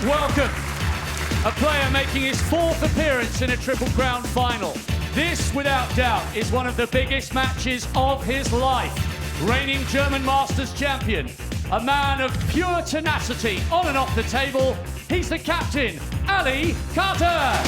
welcome a player making his 4th appearance in a Triple Crown final. This, without doubt, is one of the biggest matches of his life. Reigning German Masters champion, a man of pure tenacity on and off the table, he's the captain, Ali Carter.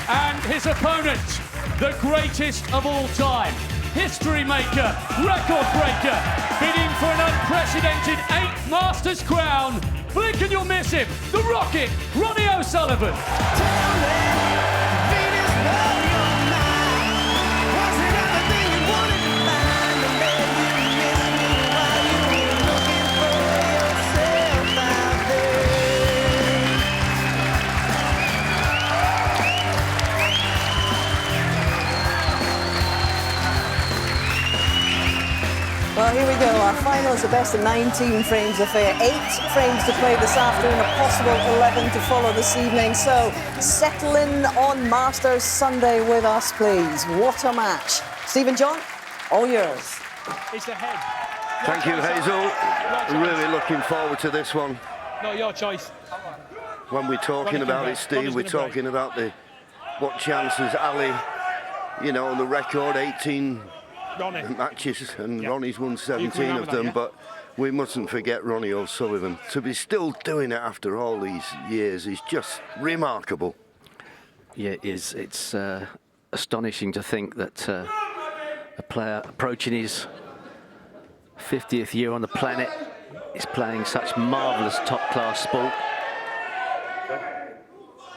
And his opponent, the greatest of all time, history maker, record breaker, bidding for an unprecedented 8th Masters crown. Blink and you'll miss him, the Rocket, Ronnie O'Sullivan. Well, here we go. Our final is the best of 19 frames affair. 8 frames to play this afternoon, a possible 11 to follow this evening. So settle in on Masters Sunday with us, please. What a match. Stephen John, all yours. It's the head. Thank you, Hazel. Really looking forward to this one. Not your choice. When we're talking about it, Steve, we're talking about what chances Ali, you know, on the record, 18 Ronnie. matches, and Yeah. Ronnie's won 17 of them, yeah? but we mustn't forget Ronnie O'Sullivan. To be still doing it after all these years is just remarkable. Yeah, it is. It's astonishing to think that a player approaching his 50th year on the planet is playing such marvellous top-class sport.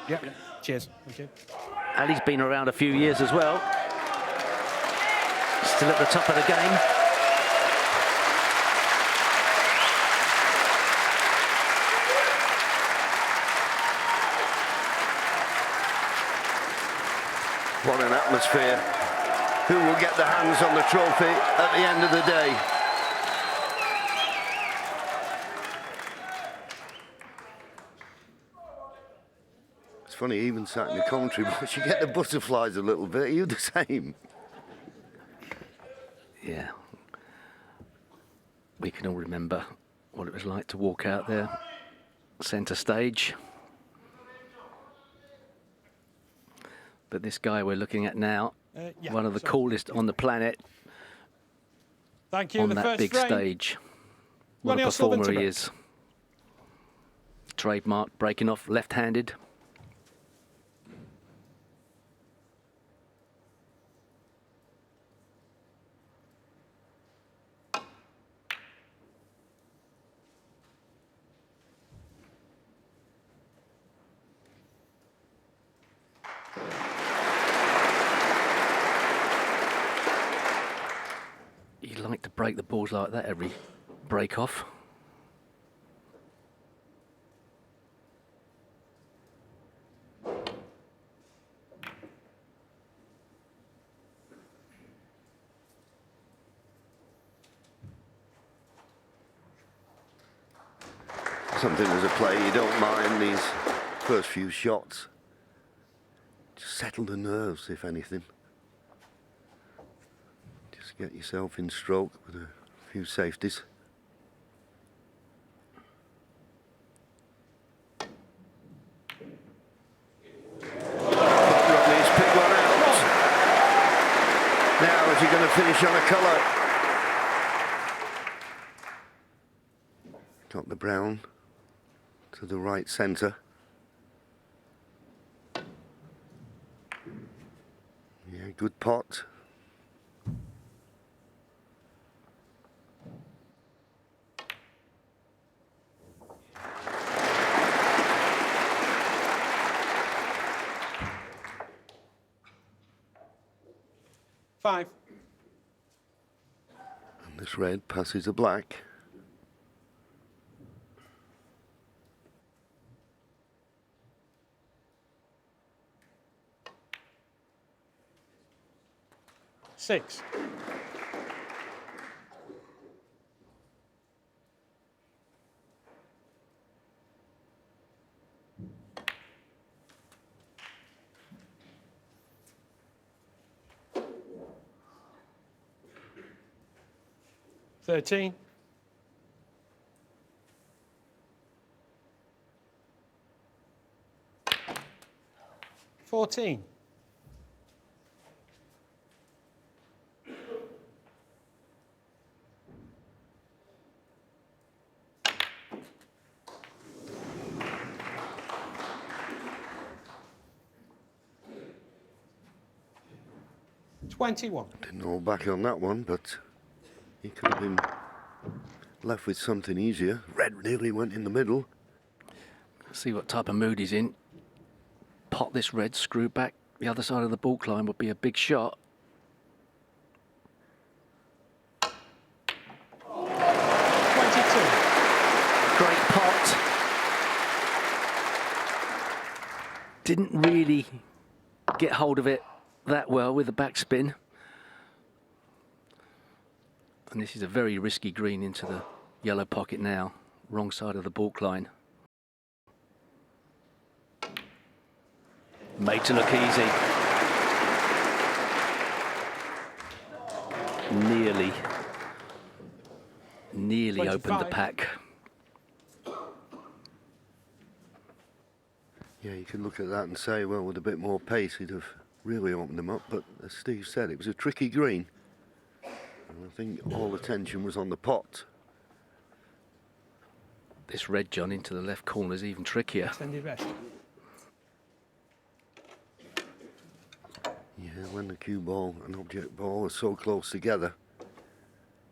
Yeah. Cheers. Thank you. Ali's been around a few years as well. Still at the top of the game. What an atmosphere. Who will get their hands on the trophy at the end of the day? It's funny, even sat in the commentary box, you get the butterflies a little bit. Are you the same? Yeah. We can all remember what it was like to walk out there, centre stage. But this guy we're looking at now, Yeah, one of the sorry. coolest on the planet, Thank you. on The that first big frame. stage. What Ronnie a O'Sullivan performer to he break. is. Trademark, breaking off left-handed. You like to break the balls like that every break off. Something as a player, you don't mind these first few shots. Just settle the nerves, if anything. Just get yourself in stroke with a few safeties. Rodney's picked one out. Now, is he going to finish on a colour? Got the brown to the right centre. Yeah, good pot. Five. And this red passes a black. 6. $13. 14. 21. Didn't hold back on that one, but he could have been left with something easier. Red nearly went in the middle. See what type of mood he's in. Pot this red, screw back the other side of the balk line would be a big shot. 22. Great pot. Didn't really get hold of it that well with the backspin. And this is a very risky green into the yellow pocket now. Wrong side of the balk line. Made to look easy. Nearly opened the 25. pack. Yeah, you can look at that and say, well, with a bit more pace, he'd have really opened them up. But as Steve said, it was a tricky green. And I think all attention was on the pot. This red, John, into the left corner is even trickier. Extended rest. Yeah, when the cue ball and object ball are so close together,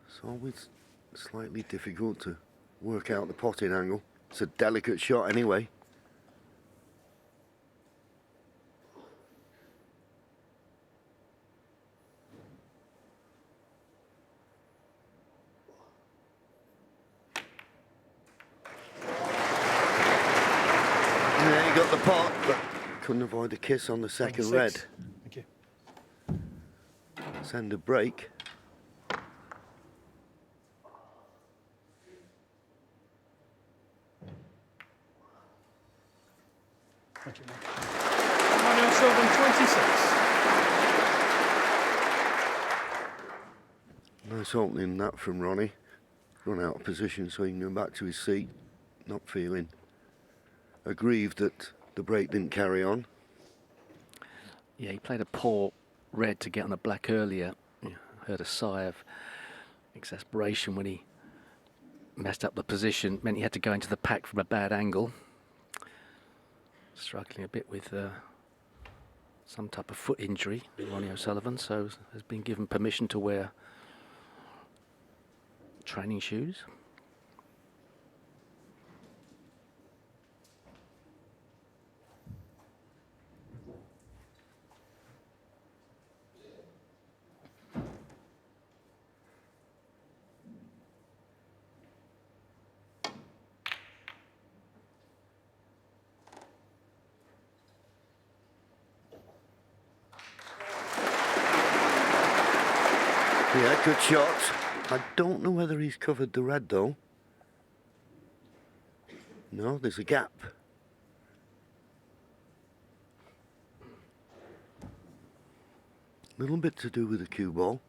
it's always slightly difficult to work out the potting angle. It's a delicate shot anyway. Yeah, he got the pot, but couldn't avoid the kiss on the second 26. red. Thank you. Send a break. Thank you, Mike. Ronnie on silver and 26. Nice opening that from Ronnie. Run out of position so he can go back to his seat. Not feeling aggrieved that the break didn't carry on. Yeah, he played a poor red to get on the black earlier. Yeah, heard a sigh of exasperation when he messed up the position. Meant he had to go into the pack from a bad angle. Struggling a bit with some type of foot injury, Ronnie O'Sullivan, so has been given permission to wear training shoes. Yeah, good shot. I don't know whether he's covered the red though. No, there's a gap. Little bit to do with the cue ball.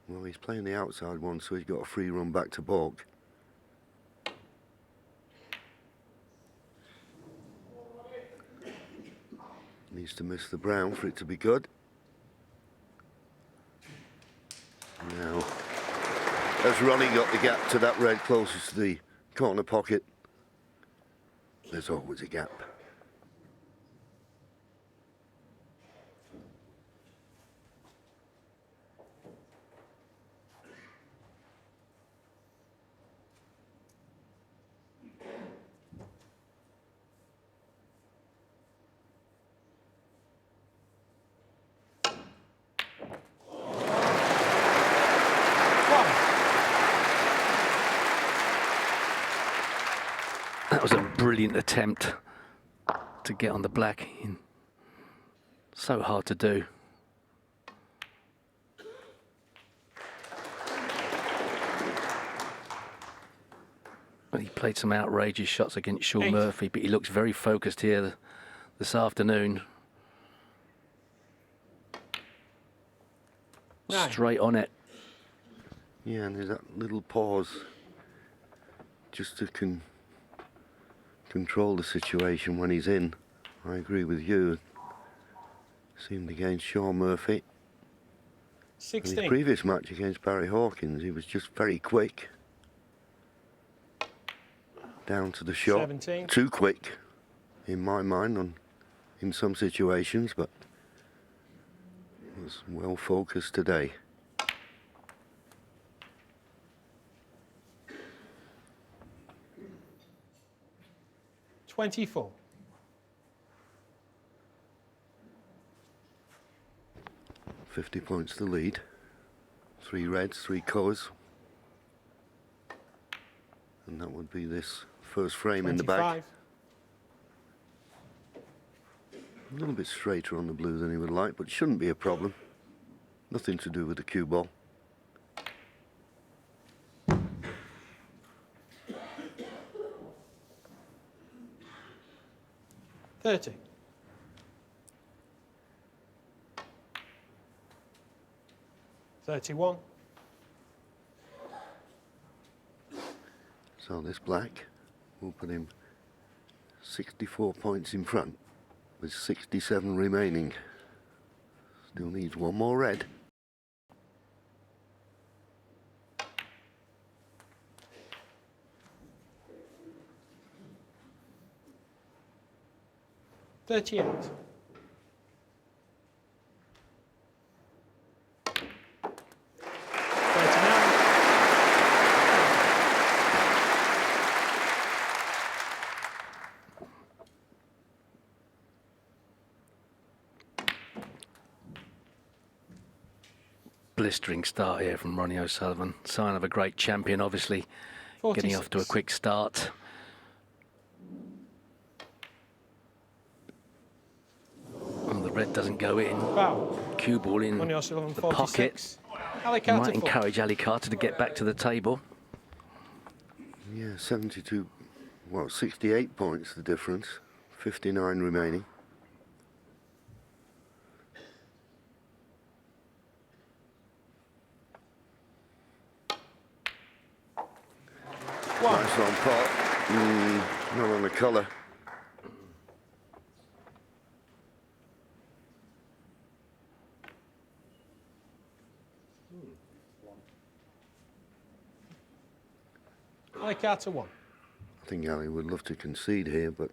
Well, he's playing the outside one, so he's got a free run back to balk. Needs to miss the brown for it to be good. Now, as Ronnie got the gap to that red closest to the corner pocket, there's always a gap. That was a brilliant attempt to get on the black. So hard to do. Well, he played some outrageous shots against Sean Murphy, but he looks very focused here this afternoon. 9. Straight on it. Yeah, and there's that little pause just to control the situation when he's in. I agree with you. Seemed against Sean Murphy. 16. In his previous match against Barry Hawkins, he was just very quick. Down to the shot. 17. Too quick, in my mind, in some situations, but was well focused today. $24. 50 points to lead. 3 reds, 3 colours. And that would be this first frame 25. in the back. A little bit straighter on the blue than he would like, but shouldn't be a problem. Nothing to do with the cue ball. $30. $31. So this black will put him 64 points in front with 67 remaining. Still needs one more red. $38. Blistering start here from Ronnie O'Sullivan. Sign of a great champion, obviously. 46. Getting off to a quick start. Well, the red doesn't go in. Foul. Cue ball in Ronnie O'Sullivan, the 46. pocket. Ali Might Carter, 4. encourage Ali Carter to get back to the table. Yeah, 72, well, 68 points the difference. 59 remaining. Nice on pot. Not on the colour. Ali Carter, 1. I think Ali would love to concede here, but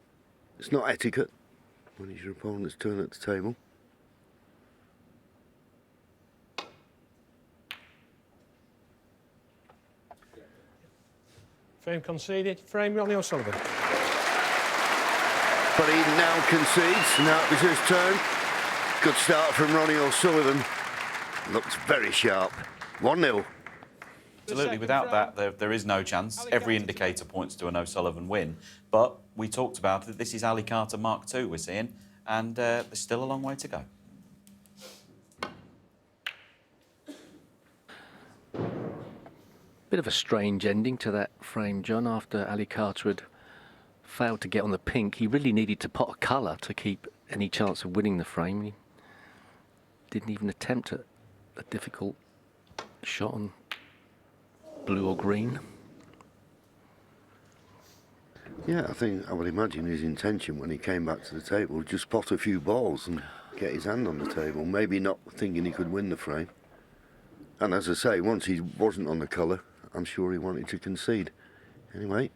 it's not etiquette when it's your opponent's turn at the table. Frame conceded. Frame, Ronnie O'Sullivan. But he now concedes. Now it was his turn. Good start from Ronnie O'Sullivan. Looks very sharp. 1-0. Absolutely, without that, there is no chance. Every indicator points to an O'Sullivan win. But we talked about it. This is Ali Carter Mark II we're seeing, and there's still a long way to go. Bit of a strange ending to that frame, John, after Ali Carter had failed to get on the pink. He really needed to pot a colour to keep any chance of winning the frame. He didn't even attempt a difficult shot on blue or green. Yeah, I would imagine his intention when he came back to the table was just pot a few balls and get his hand on the table, maybe not thinking he could win the frame. And as I say, once he wasn't on the colour, I'm sure he wanted to concede. Anyway.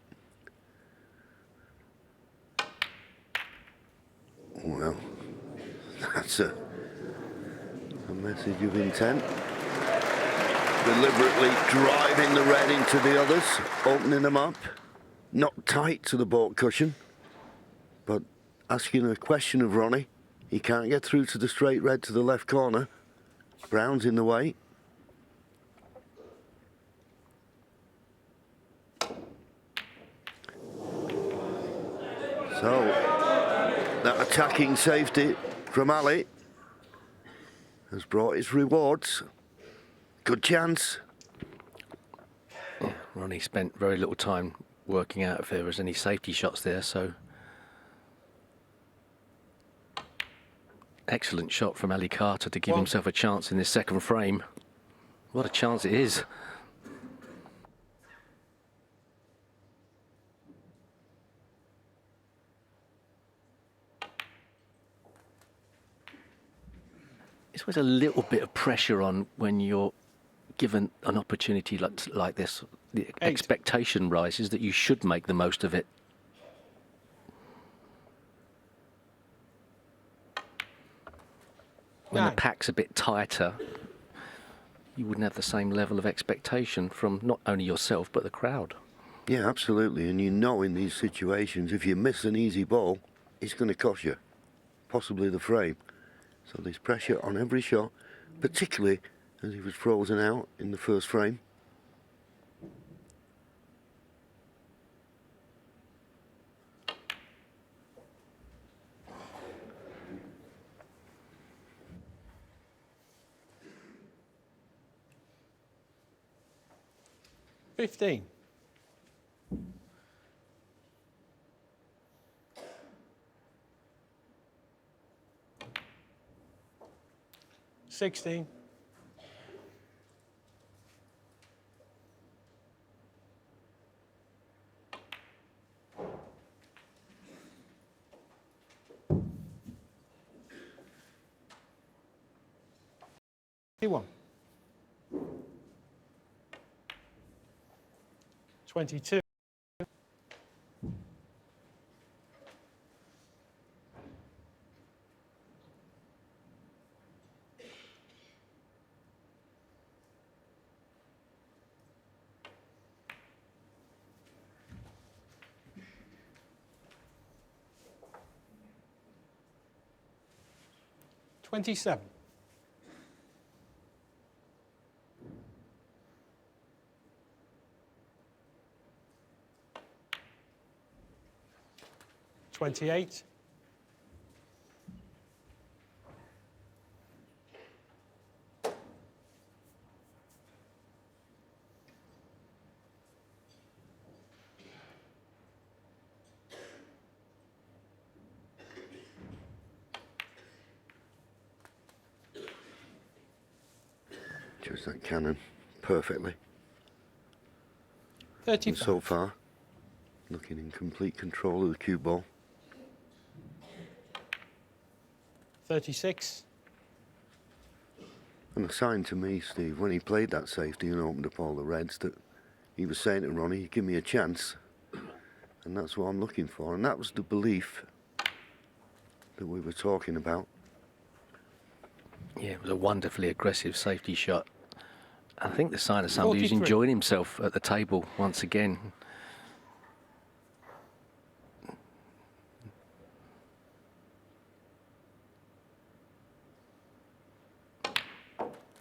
Well, that's a message of intent. Deliberately driving the red into the others, opening them up. Not tight to the baulk cushion, but asking a question of Ronnie. He can't get through to the straight red to the left corner. Brown's in the way. So, that attacking safety from Ali has brought its rewards. Good chance. Yeah, Ronnie spent very little time working out if there was any safety shots there, so excellent shot from Ali Carter to give himself a chance in this second frame. What a chance it is. It's always a little bit of pressure on when you're given an opportunity like this. The expectation rises that you should make the most of it. When the pack's a bit tighter, you wouldn't have the same level of expectation from not only yourself but the crowd. Yeah, absolutely. And you know in these situations, if you miss an easy ball, it's going to cost you, possibly the frame. So there's pressure on every shot, particularly as he was frozen out in the first frame. $15. 16. 21. 22. 27. 28. Just that cannon perfectly. 35. And so far, looking in complete control of the cue ball. 36. And a sign to me, Steve, when he played that safety and opened up all the reds, that he was saying to Ronnie, give me a chance. And that's what I'm looking for. And that was the belief that we were talking about. Yeah, it was a wonderfully aggressive safety shot. I think the sign of somebody who's 43. enjoying himself at the table once again.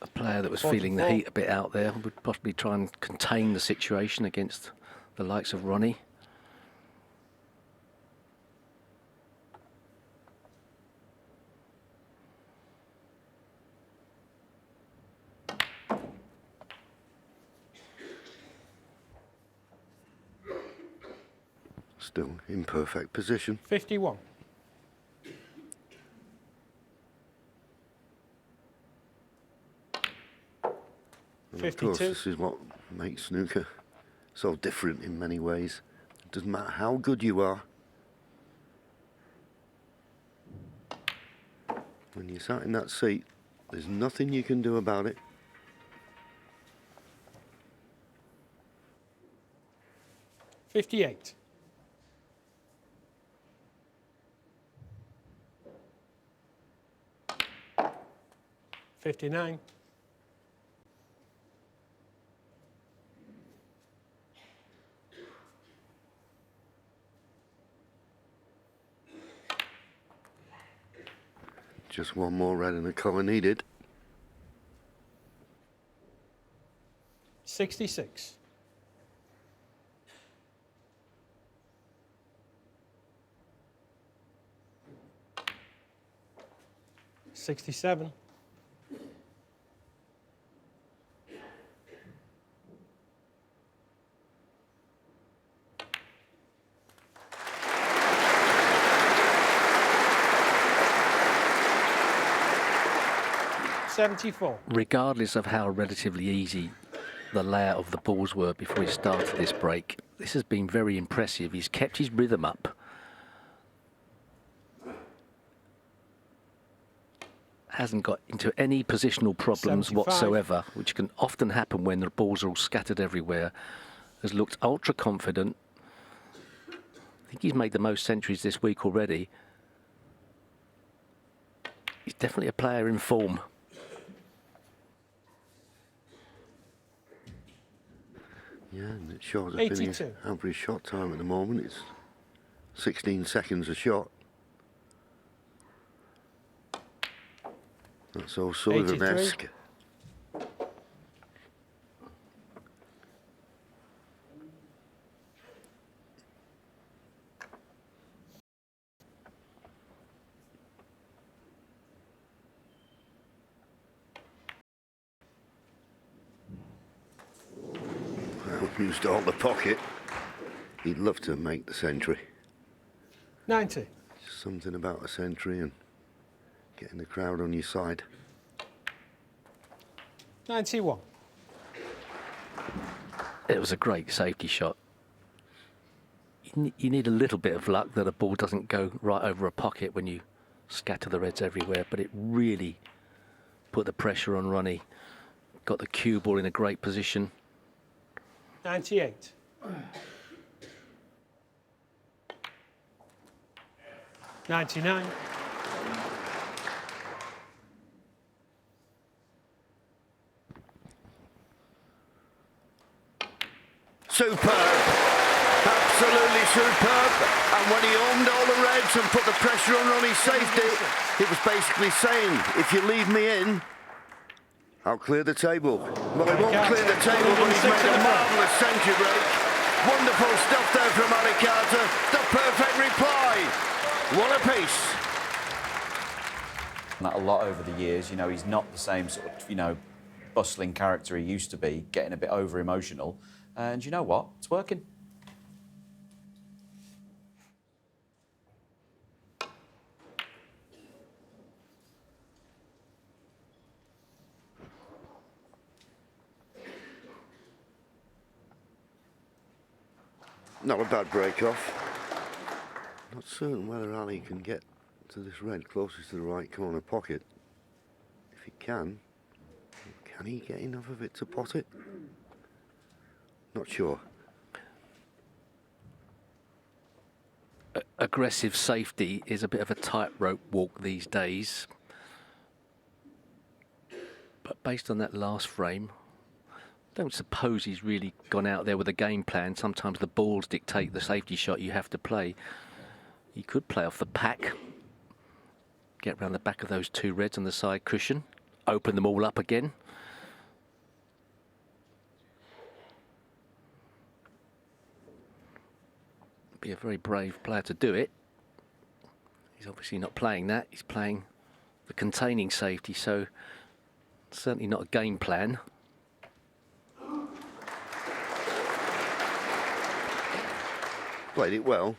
A player that was feeling the 44. heat a bit out there would possibly try and contain the situation against the likes of Ronnie. Still in perfect position. 51. And of course, 52. this is what makes snooker so different in many ways. It doesn't matter how good you are. When you're sat in that seat, there's nothing you can do about it. $58. 59. 'Just one more red and a colour needed. 66. 67. 74. Regardless of how relatively easy the layout of the balls were before he started this break, this has been very impressive. He's kept his rhythm up. Hasn't got into any positional problems 75. whatsoever, which can often happen when the balls are all scattered everywhere. Has looked ultra confident. I think he's made the most centuries this week already. He's definitely a player in form. Yeah, and it shows up in 82. his average shot time at the moment. It's 16 seconds a shot. That's all Sullivan-esque. 83. Used all the pocket. He'd love to make the century. 90. Something about a century and getting the crowd on your side. 91. It was a great safety shot. You need a little bit of luck that a ball doesn't go right over a pocket when you scatter the reds everywhere, but it really put the pressure on Ronnie. Got the cue ball in a great position. 98. $99. Superb. Absolutely superb. And when he owned all the reds and put the pressure on Ronnie's safety, it was basically saying, if you leave me in, I'll clear the table. Well, he won't clear the table, but he's made a marvellous century break. Wonderful stuff there from Ali Carter. The perfect reply. What a piece. That a lot over the years, you know, he's not the same sort of, you know, bustling character he used to be, getting a bit over-emotional. And you know what? It's working. Not a bad break-off. Not certain whether Ali can get to this red closest to the right corner pocket. If he can he get enough of it to pot it? Not sure. Aggressive safety is a bit of a tightrope walk these days. But based on that last frame, I don't suppose he's really gone out there with a game plan. Sometimes the balls dictate the safety shot you have to play. He could play off the pack, get around the back of those two reds on the side cushion, open them all up again. Be a very brave player to do it. He's obviously not playing that. He's playing the containing safety, so certainly not a game plan. Played it well.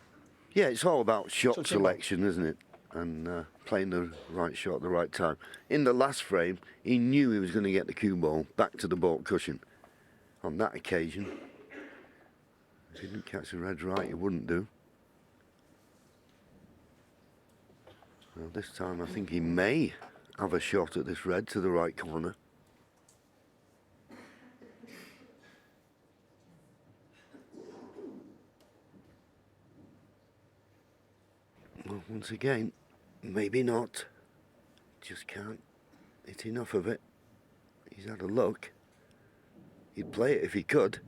Yeah, it's all about shot selection, isn't it? And playing the right shot at the right time. In the last frame, he knew he was going to get the cue ball back to the baulk cushion. On that occasion, if he didn't catch the reds right, he wouldn't do. Well, this time I think he may have a shot at this red to the right corner. Well, once again, maybe not. Just can't hit enough of it. He's had a look. He'd play it if he could.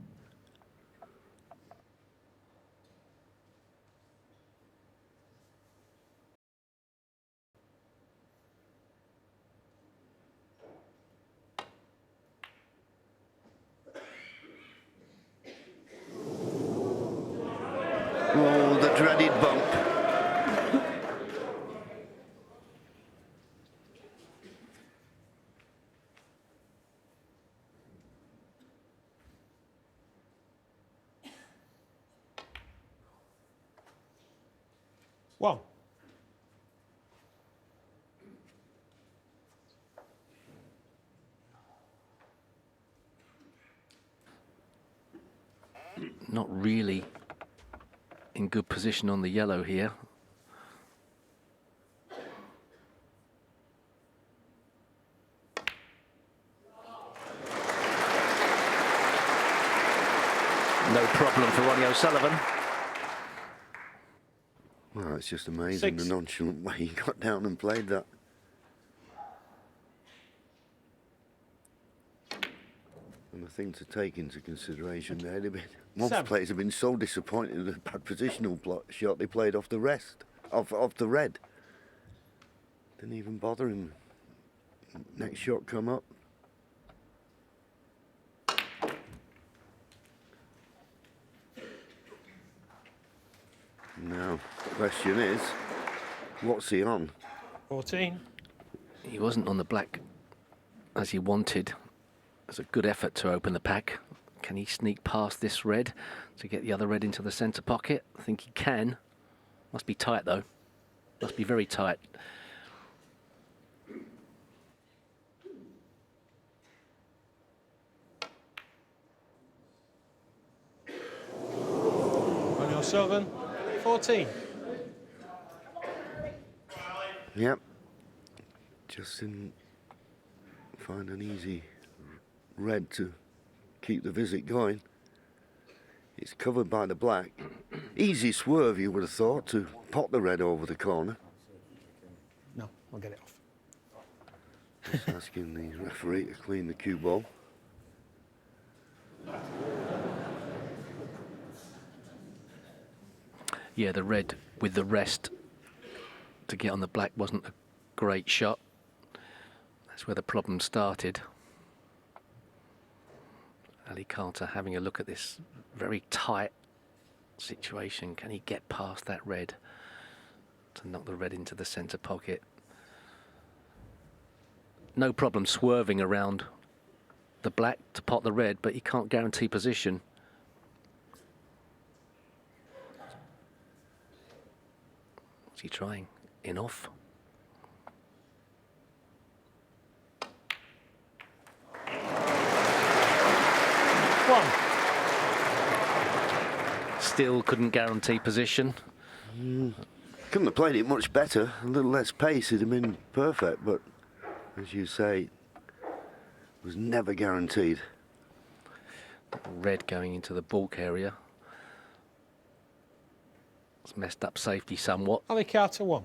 Oh, the dreaded bump. One. not really in good position on the yellow here. No problem for Ronnie O'Sullivan. Well, it's just amazing the nonchalant way he got down and played that. And the thing to take into consideration there, most players have been so disappointed in the bad positional shot they played off the off the red. Didn't even bother him. Next shot come up. Now, the question is, what's he on? 14. He wasn't on the black as he wanted. It's a good effort to open the pack. Can he sneak past this red to get the other red into the centre pocket? I think he can. Must be tight though. Must be very tight. Ronnie O'Sullivan, 14. Yep. Just didn't find an easy red to keep the visit going. It's covered by the black. Easy swerve, you would have thought, to pop the red over the corner. No, I'll get it off. Just asking the referee to clean the cue ball. Yeah, the red with the rest to get on the black wasn't a great shot. That's where the problem started. Ali Carter having a look at this very tight situation. Can he get past that red to knock the red into the centre pocket? No problem swerving around the black to pot the red, but he can't guarantee position. What's he trying? In off? One. Still couldn't guarantee position. Couldn't have played it much better. A little less pace, it'd have been perfect, but as you say, was never guaranteed. Red going into the bulk area. It's messed up safety somewhat. Ali Carter, 1.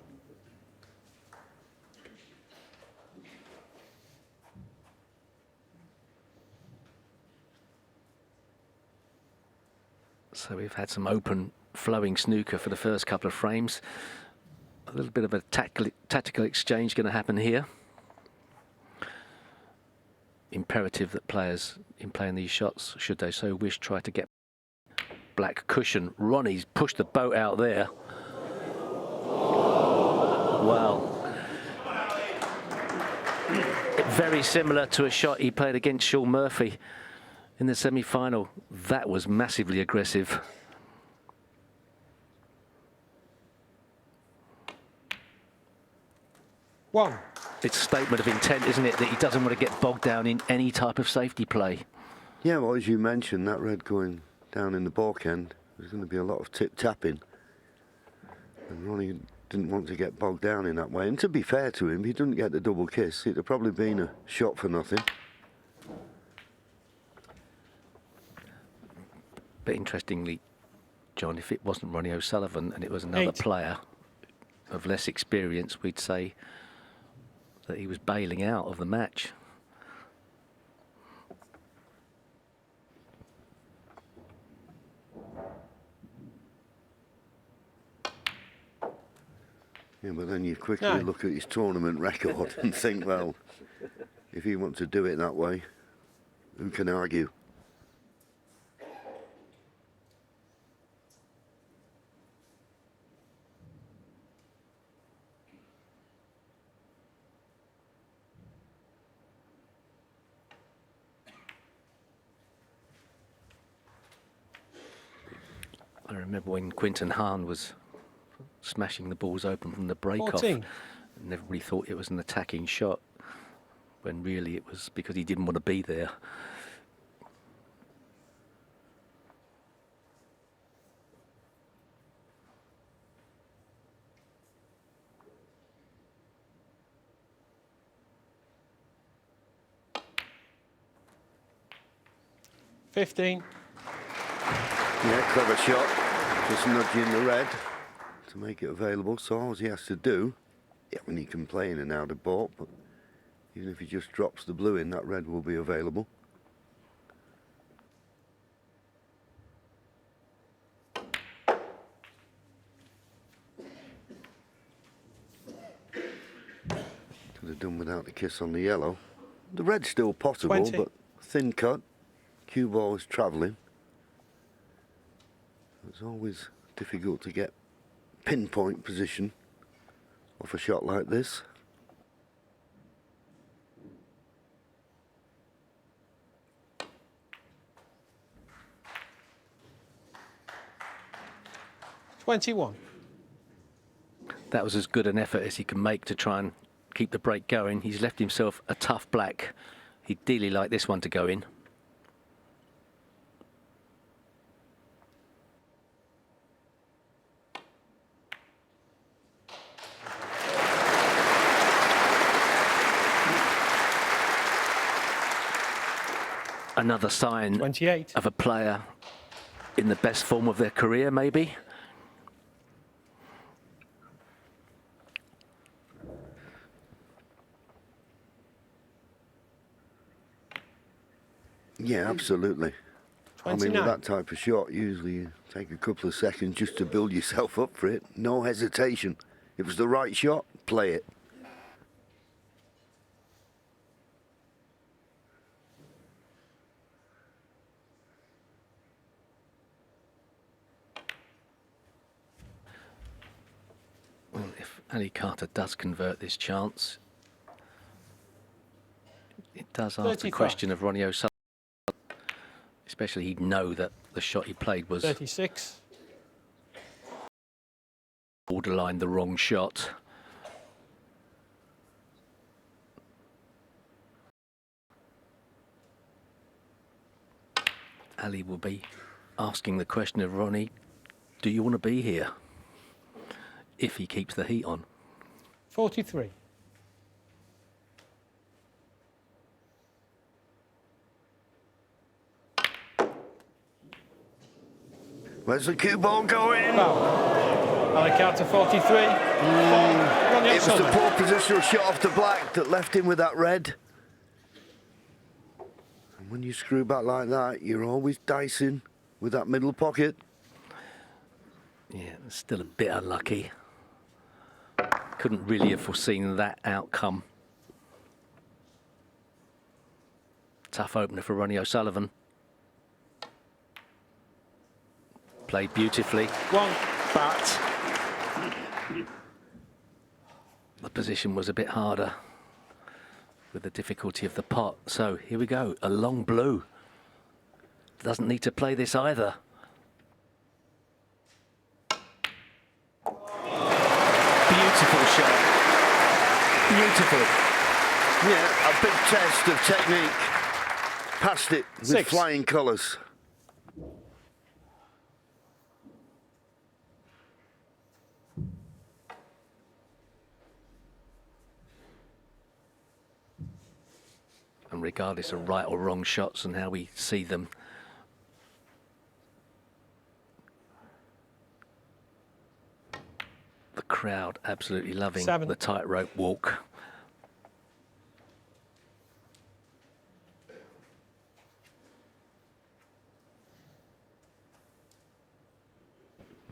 So we've had some open flowing snooker for the first couple of frames. A little bit of a tactical exchange going to happen here. Imperative that players in playing these shots, should they so wish, try to get black cushion. Ronnie's pushed the boat out there. Wow. Very similar to a shot he played against Sean Murphy in the semi-final. That was massively aggressive. One. It's a statement of intent, isn't it, that he doesn't want to get bogged down in any type of safety play. Yeah, well, as you mentioned, that red going down in the balk end, there's going to be a lot of tip-tapping. And Ronnie didn't want to get bogged down in that way. And to be fair to him, he didn't get the double kiss. It'd have probably been a shot for nothing. But interestingly, John, if it wasn't Ronnie O'Sullivan and it was another 8. player of less experience, we'd say that he was bailing out of the match. Yeah, but then you quickly look at his tournament record and think, well, if he wants to do it that way, who can argue? I remember when Quinton Hahn was smashing the balls open from the break-off, 14. and everybody thought it was an attacking shot, when really it was because he didn't want to be there. 15. Yeah, clever shot. Just nudging the red to make it available. So all he has to do, yeah, when he can play in and out of ball, but even if he just drops the blue in, that red will be available. Could have done without the kiss on the yellow. The red's still possible, 20. but thin cut. Cue ball is travelling. It's always difficult to get pinpoint position off a shot like this. $21. That was as good an effort as he can make to try and keep the break going. He's left himself a tough black. He'd dearly like this one to go in. Another sign 28. of a player in the best form of their career, maybe. Yeah, absolutely. I mean, 29. with that type of shot, usually you take a couple of seconds just to build yourself up for it. No hesitation. If it's the right shot, play it. Well, if Ali Carter does convert this chance, it does ask the 35. question of Ronnie O'Sullivan. Especially he'd know that the shot he played was 36. borderline the wrong shot. Ali will be asking the question of Ronnie, do you want to be here? If he keeps the heat on. 43. Where's the cue ball going? Foul. Ali Carter 43. Ronnie It was the O'Sullivan. poor positional shot off the black that left him with that red. And when you screw back like that, you're always dicing with that middle pocket. Yeah, still a bit unlucky. Couldn't really have foreseen that outcome. Tough opener for Ronnie O'Sullivan. Played beautifully. 1. But the position was a bit harder with the difficulty of the pot. So here we go, a long blue. Doesn't need to play this either. Beautiful shot. Beautiful. Yeah, a big test of technique. Passed it with 6. flying colours. And regardless of right or wrong shots and how we see them, the crowd absolutely loving 7. the tightrope walk.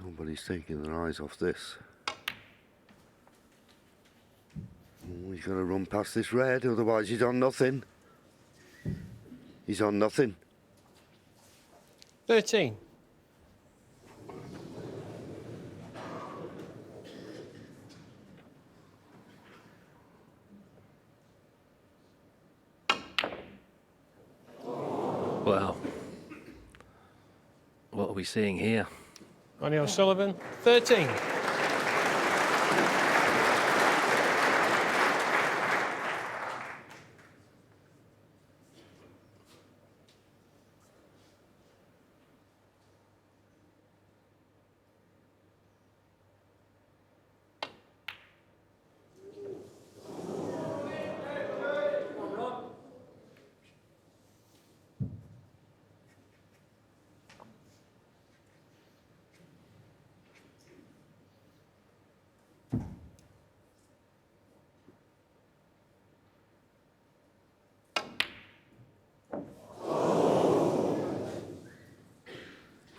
Nobody's taking their eyes off this. Oh, he's got to run past this red, otherwise he's on nothing. He's on nothing. 13. Wow. What are we seeing here? Ronnie O'Sullivan 13.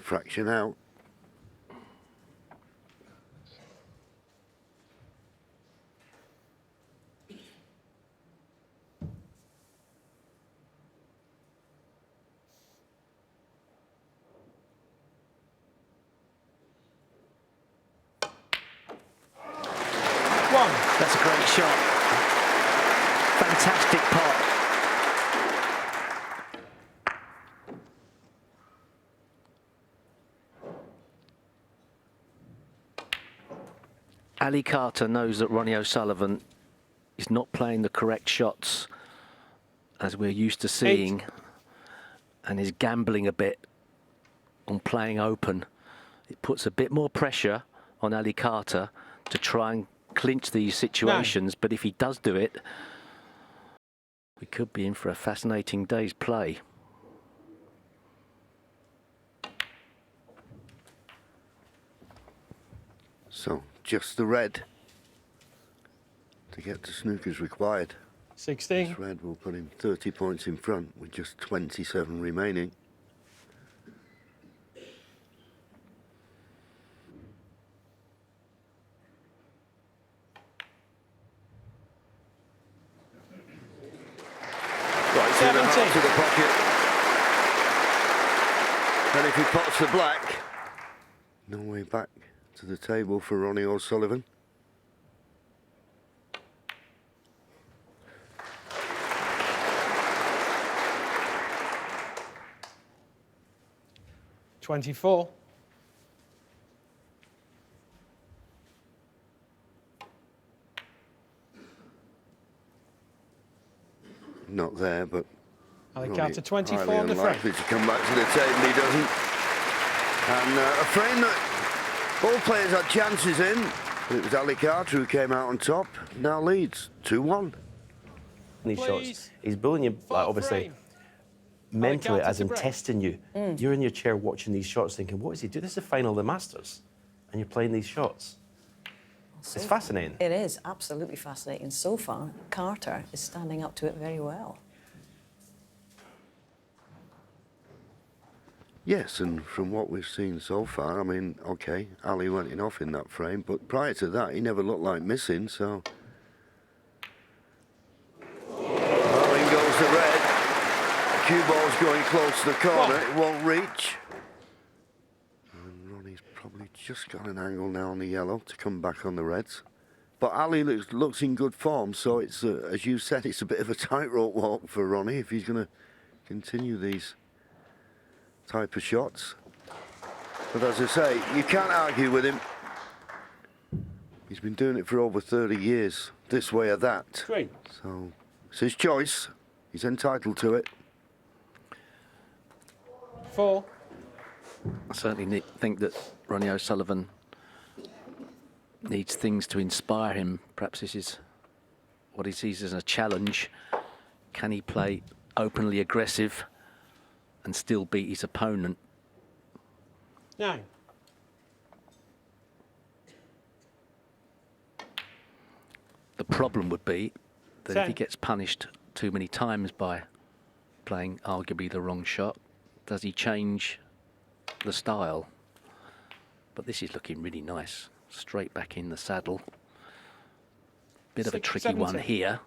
fraction out. That's a great shot. Fantastic pot. Ali Carter knows that Ronnie O'Sullivan is not playing the correct shots as we're used to seeing, and is gambling a bit on playing open. It puts a bit more pressure on Ali Carter to try and clinch these situations, but if he does do it, we could be in for a fascinating day's play. So just the red to get to snooker's required. 16. This red will put him 30 points in front with just 27 remaining. Right, 17 to the pocket. And if he pots the black, no way back to the table for Ronnie O'Sullivan. $24. Not there, but Ali Ronnie Carter 24 highly on the frame. unlikely to come back to the table. He doesn't. And a frame that all players had chances in, but it was Ali Carter who came out on top. Now leads 2-1. These Please. shots, he's bullying you, like, obviously, Frame. mentally, Carter as to in break. testing you. You're in your chair watching these shots thinking, what is he doing? This is the final of the Masters, and you're playing these shots. It's fascinating. It is absolutely fascinating. So far, Carter is standing up to it very well. Yes, and from what we've seen so far, I mean, OK, Ali went in off in that frame, but prior to that, he never looked like missing, so... Well, in goes the red. Cue ball's going close to the corner, it won't reach. And Ronnie's probably just got an angle now on the yellow to come back on the reds. But Ali looks in good form, so it's, as you said, it's a bit of a tightrope walk for Ronnie if he's going to continue these type of shots. But as I say, you can't argue with him. He's been doing it for over 30 years, this way or that. Great. So it's his choice. He's entitled to it. 4. I certainly think that Ronnie O'Sullivan needs things to inspire him. Perhaps this is what he sees as a challenge. Can he play openly aggressive and still beat his opponent? 9. The problem would be that if he 10. gets punished too many times by playing arguably the wrong shot, does he change the style? But this is looking really nice. Straight back in the saddle. Bit of a tricky one 17. here.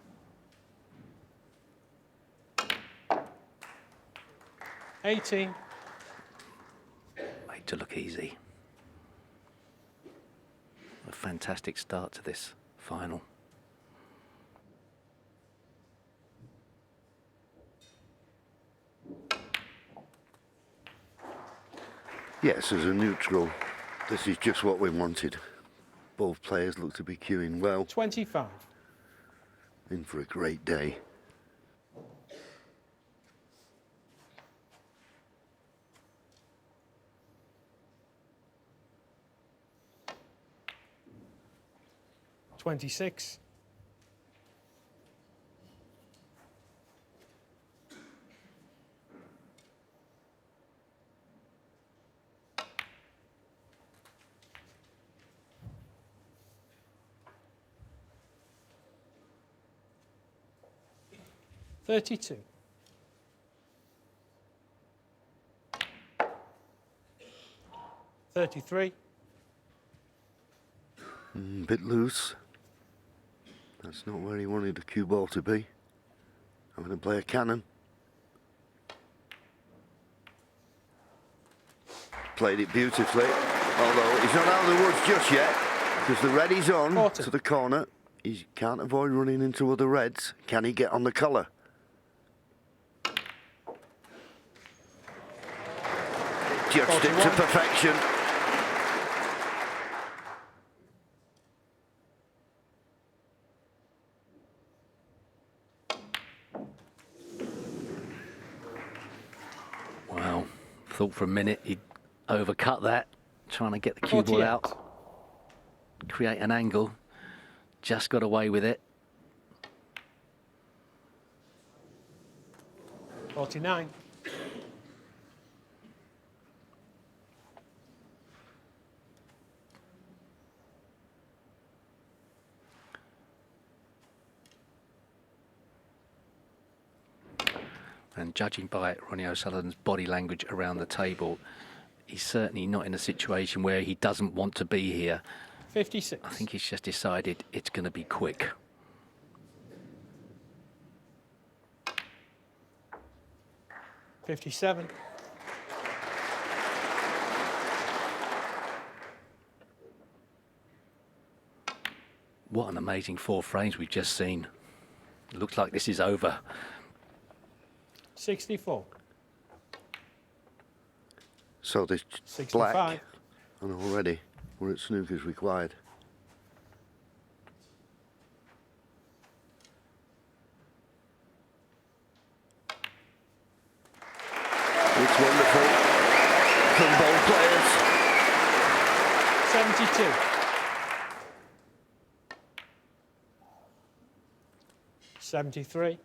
$18. Made to look easy. A fantastic start to this final. Yes, as a neutral, this is just what we wanted. Both players look to be queuing well, 25. in for a great day. $26. $32. 33. Bit loose. That's not where he wanted the cue ball to be. I'm going to play a cannon. Played it beautifully, although he's not out of the woods just yet, because the red is on 40. to the corner. He can't avoid running into other reds. Can he get on the colour? Judged it to 41. perfection. Wow. Thought for a minute he'd overcut that, trying to get the cue ball 48. out, create an angle. Just got away with it. 49. And judging by Ronnie O'Sullivan's body language around the table, he's certainly not in a situation where he doesn't want to be here. 56. I think he's just decided it's going to be quick. $57. What an amazing 4 frames we've just seen. Looks like this is over. 64. So this 65. black, and already we're at snooker's required. It's wonderful from both players. 72. 73.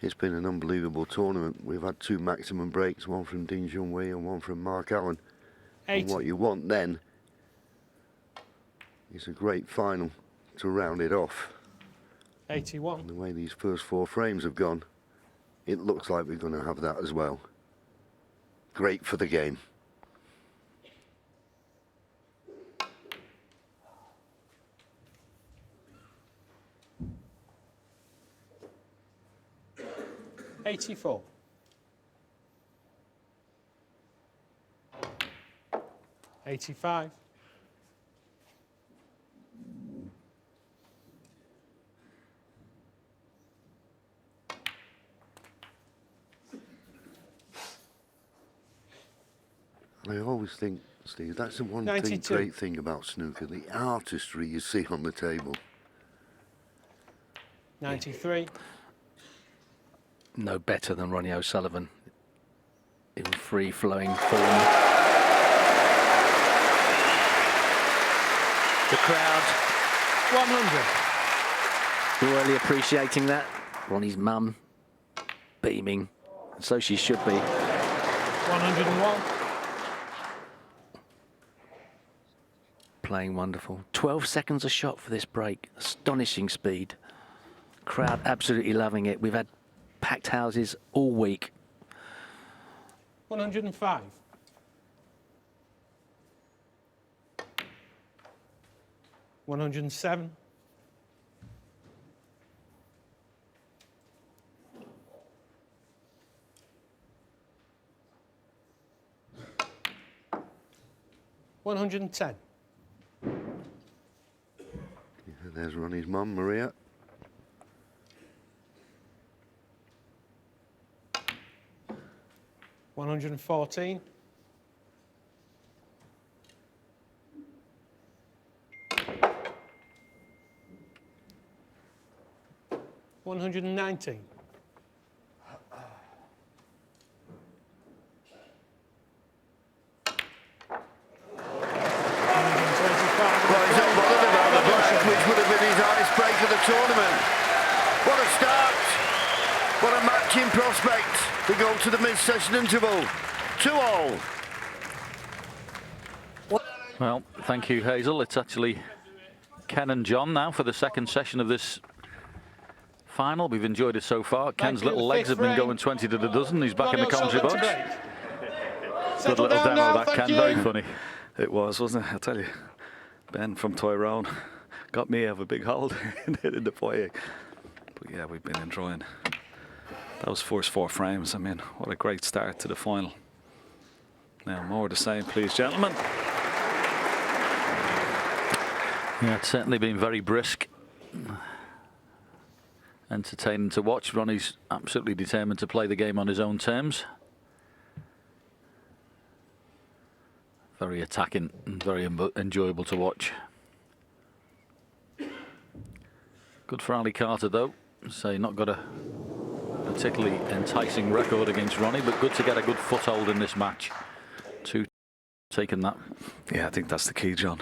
It's been an unbelievable tournament. We've had 2 maximum breaks, one from Ding Junhui and one from Mark Allen. And 80. what you want then is a great final to round it off. 81. And the way these first 4 frames have gone, it looks like we're going to have that as well. Great for the game. $84. 85. 'Cause I always think, Steve, that's the one 92. great thing about snooker, the artistry you see on the table. 93. No better than Ronnie O'Sullivan in free-flowing form. The crowd 100. really appreciating that. Ronnie's mum beaming, and so she should be. 101. Playing wonderful. 12 seconds a shot for this break. Astonishing speed. Crowd absolutely loving it. We've had packed houses all week. 105. 107. 110. There's Ronnie's mum, Maria. 114. 119. 125. Well, he's not bothered about the black, which would have been his highest break of the tournament. What a start. What a matching prospect to go to the mid-session interval. 2-all. Well, thank you, Hazel. It's actually Ken and John now for the second session of this final. We've enjoyed it so far. Ken's you. little The legs have fifth been going frame. 20 to the dozen. He's back in the Ronnie commentary O'Sullivan box. to break. Good Settle little down demo, now, that, thank Ken. you. Very funny. It was, wasn't it? I tell you, Ben from Tyrone got me out of a big hole in the foyer. But yeah, we've been enjoying those first 4 frames. I mean, what a great start to the final. Now more of the same, please, gentlemen. Yeah, it's certainly been very brisk. Entertaining to watch. Ronnie's absolutely determined to play the game on his own terms. Very attacking and very enjoyable to watch. Good for Ali Carter, though. Say, not got a particularly enticing record against Ronnie, but good to get a good foothold in this match. Taking that. Yeah, I think that's the key, John.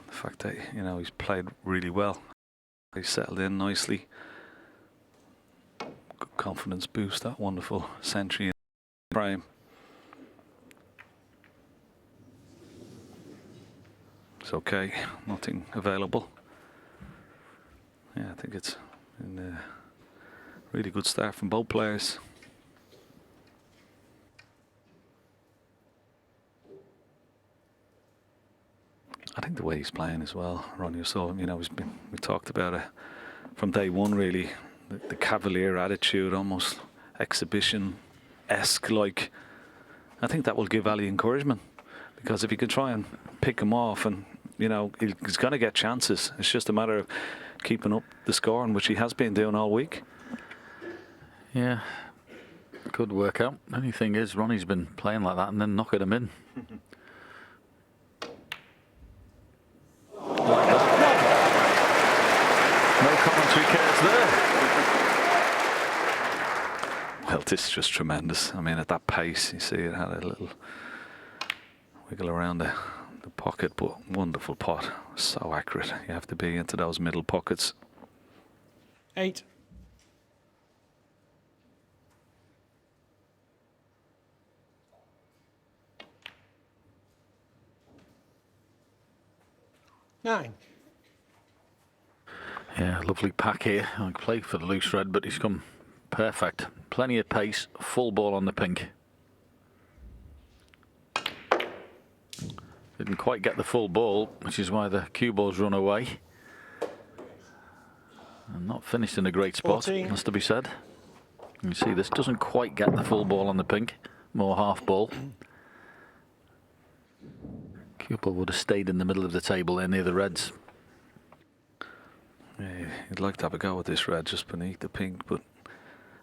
The fact that, you know, he's played really well. He's settled in nicely. Good confidence boost, that wonderful century in frame. It's okay, nothing available. Yeah, I think it's been a really good start from both players. I think the way he's playing as well, Ronnie O'Sullivan, you know, we talked about it from day one, really. The cavalier attitude, almost exhibition-esque, like. I think that will give Ali encouragement, because if he can try and pick him off, and, you know, he's going to get chances. It's just a matter of keeping up the scoring, which he has been doing all week. Yeah, could work out. Only thing is, Ronnie's been playing like that and then knocking him in. Like that. No commentary cares there. Well, this is just tremendous. I mean, at that pace, you see it had a little wiggle around the pocket, but wonderful pot. So accurate. You have to be into those middle pockets. 8. Nine. Yeah, lovely pack here. I played for the loose red, but he's come perfect. Plenty of pace, full ball on the pink. Didn't quite get the full ball, which is why the cue ball's run away. And not finished in a great spot, 14. has to be said. You see, this doesn't quite get the full ball on the pink, more half ball. Cue ball would have stayed in the middle of the table there near the reds. Yeah, you'd like to have a go with this red just beneath the pink, but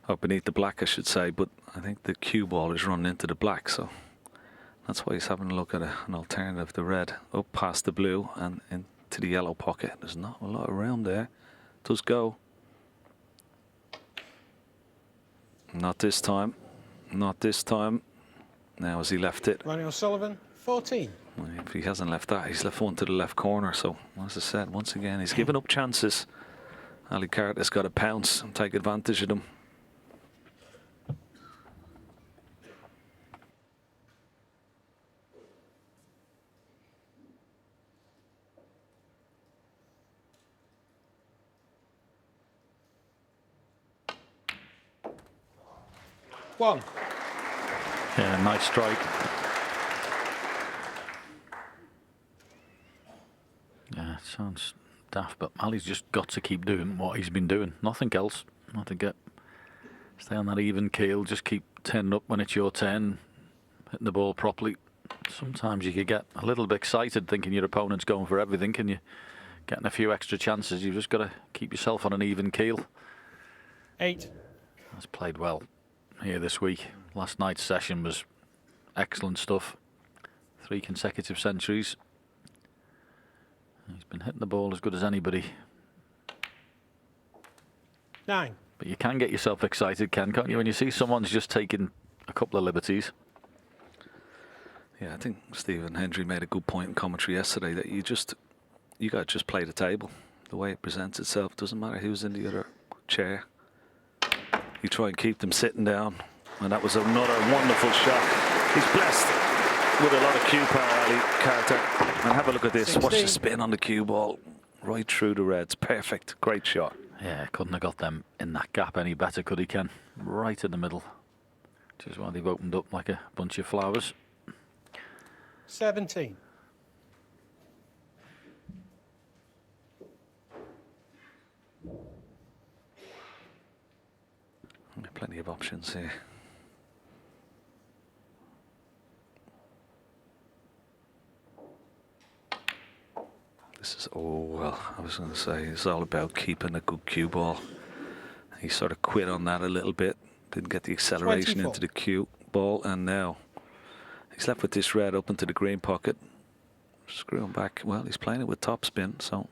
or beneath the black, I should say. But I think the cue ball is running into the black, so that's why he's having a look at an alternative. The red up past the blue and into the yellow pocket. There's not a lot of room there. It does go. Not this time. Not this time. Now has he left it? Ronnie O'Sullivan, 14. Well, if he hasn't left that, he's left one to the left corner. So, as I said, once again, he's given up chances. Ali Carter's got to pounce and take advantage of them. One. Yeah, nice strike. Yeah, it sounds daft, but Ali's just got to keep doing what he's been doing. Nothing else. Nothing get. Stay on that even keel. Just keep turning up when it's your turn, hitting the ball properly. Sometimes you could get a little bit excited thinking your opponent's going for everything, and you're getting a few extra chances. You've just got to keep yourself on an even keel. 8. That's played well here this week. Last night's session was excellent stuff. 3 consecutive centuries. He's been hitting the ball as good as anybody. 9. But you can get yourself excited, can't you, when you see someone's just taking a couple of liberties. Yeah, I think Stephen Hendry made a good point in commentary yesterday that you got to just play the table. The way it presents itself, doesn't matter who's in the other chair. You try and keep them sitting down, and that was another wonderful shot. He's blessed with a lot of cue power, Ali Carter. And have a look at this. 16. Watch the spin on the cue ball, right through the reds. Perfect, great shot. Yeah, couldn't have got them in that gap any better, could he, Ken? Right in the middle. Which is why they've opened up like a bunch of flowers. 17. Plenty of options here. This is, oh, well, I was going to say, it's all about keeping a good cue ball. He sort of quit on that a little bit. Didn't get the acceleration 24. into the cue ball, and now he's left with this red up into the green pocket. Screwing back. Well, he's playing it with topspin, so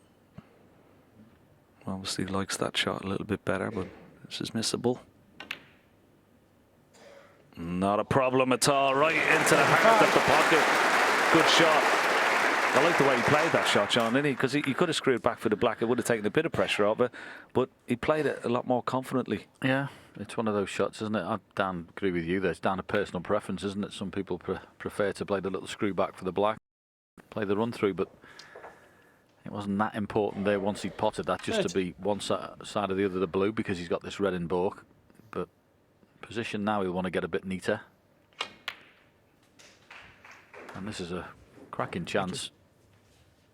obviously likes that shot a little bit better, but this is missable. Not a problem at all. Right into the heart of the pocket. Good shot. I like the way he played that shot, John, didn't he? Because he could have screwed back for the black. It would have taken a bit of pressure off it, but he played it a lot more confidently. Yeah, it's one of those shots, isn't it? Dan, agree with you. There's down to personal preference, isn't it? Some people prefer to play the little screw back for the black, play the run through, but it wasn't that important there once he potted that, just to be one side or the other of the blue, because he's got this red in baulk. But position now, he'll want to get a bit neater. And this is a cracking chance.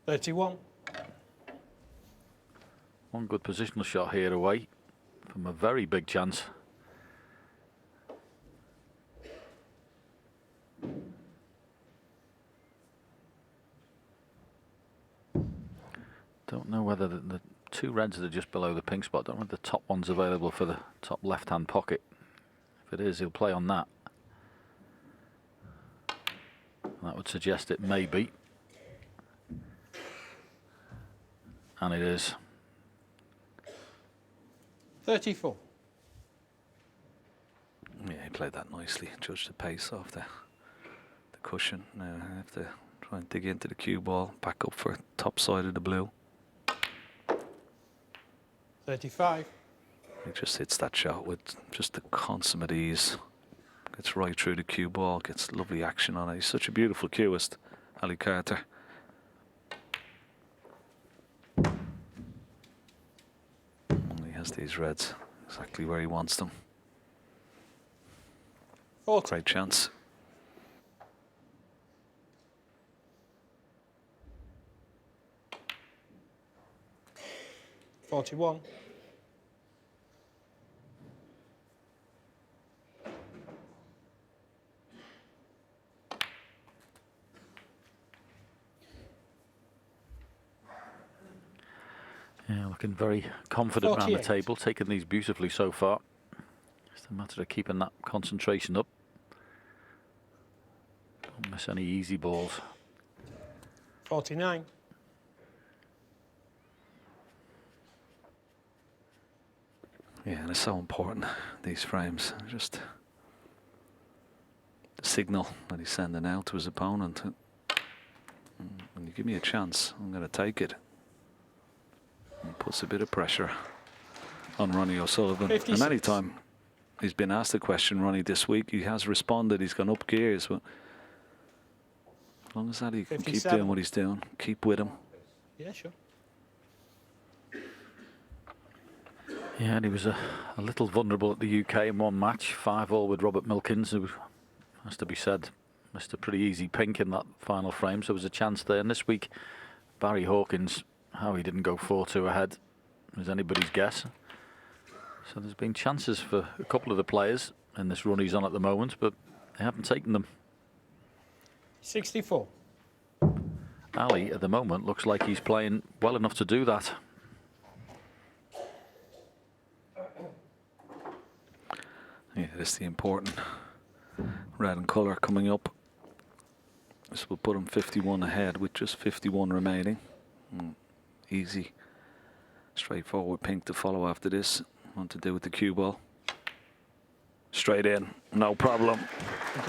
31. One good positional shot here away from a very big chance. Don't know whether the two reds that are just below the pink spot, don't know whether the top one's available for the top left-hand pocket. If it is, he'll play on that. That would suggest it may be. And it is. 34. Yeah, he played that nicely. Judged the pace off the cushion. Now I have to try and dig into the cue ball. Back up for top side of the blue. 35. He just hits that shot with just the consummate ease. Gets right through the cue ball. Gets lovely action on it. He's such a beautiful cueist, Ali Carter. He has these reds exactly where he wants them. 40. Great chance. $41. Yeah, looking very confident around the 48. table, taking these beautifully so far. Just a matter of keeping that concentration up. Don't miss any easy balls. 49. Yeah, and it's so important, these frames. Just the signal that he's sending out to his opponent. When you give me a chance, I'm going to take it. And puts a bit of pressure on Ronnie O'Sullivan. 56. And anytime he's been asked a question, Ronnie, this week, he has responded. He's gone up gears. But as long as that he can keep 57. doing what he's doing, keep with him. Yeah, sure. Yeah, and he was a little vulnerable at the UK in one match, 5-all with Robert Milkins, who, has to be said, missed a pretty easy pink in that final frame, so there was a chance there. And this week, Barry Hawkins, how he didn't go 4-2 ahead is anybody's guess. So there's been chances for a couple of the players in this run he's on at the moment, but they haven't taken them. 64. Ali, at the moment, looks like he's playing well enough to do that. Yeah, this is the important red and colour coming up. This will put him 51 ahead with just 51 remaining. Easy, straightforward pink to follow after this. Want to do with the cue ball. Straight in, no problem. Thank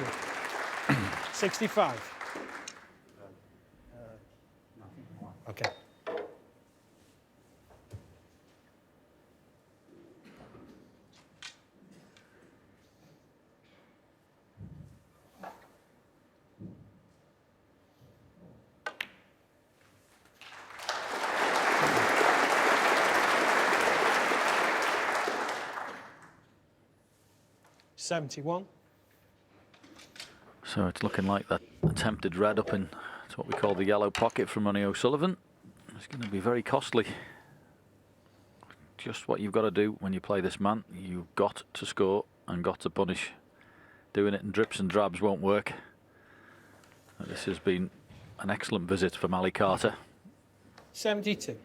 you. 65. Okay. 71. So it's looking like that attempted red up in it's what we call the yellow pocket from Ronnie O'Sullivan. It's going to be very costly. Just what you've got to do when you play this man. You've got to score and got to punish. Doing it in drips and drabs won't work. This has been an excellent visit from Ali Carter. 72.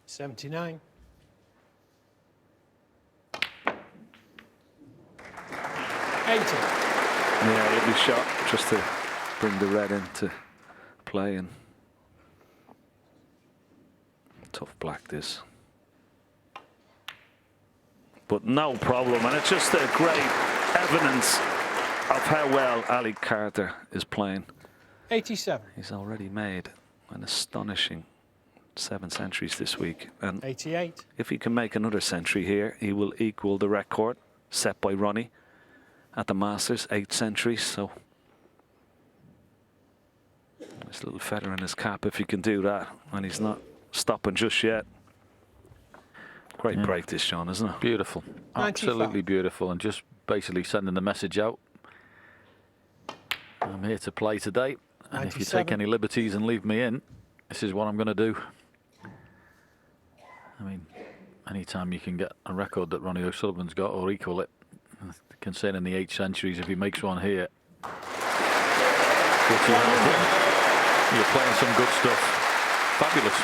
$79. 80. Yeah, lovely shot just to bring the red into play, and tough black this. But no problem, and it's just a great evidence of how well Ali Carter is playing. 87. He's already made an astonishing 7 centuries this week, and 88. if he can make another century here, he will equal the record set by Ronnie at the Masters, 8 centuries. So nice little feather in his cap if he can do that, and he's not stopping just yet. Great break this, Sean, isn't it? Beautiful, 95. absolutely beautiful, and just basically sending the message out. I'm here to play today, and if you take 97. any liberties and leave me in, this is what I'm going to do. I mean, anytime you can get a record that Ronnie O'Sullivan's got or equal it, concerning the 8 centuries, if he makes one here, you're playing some good stuff. Fabulous.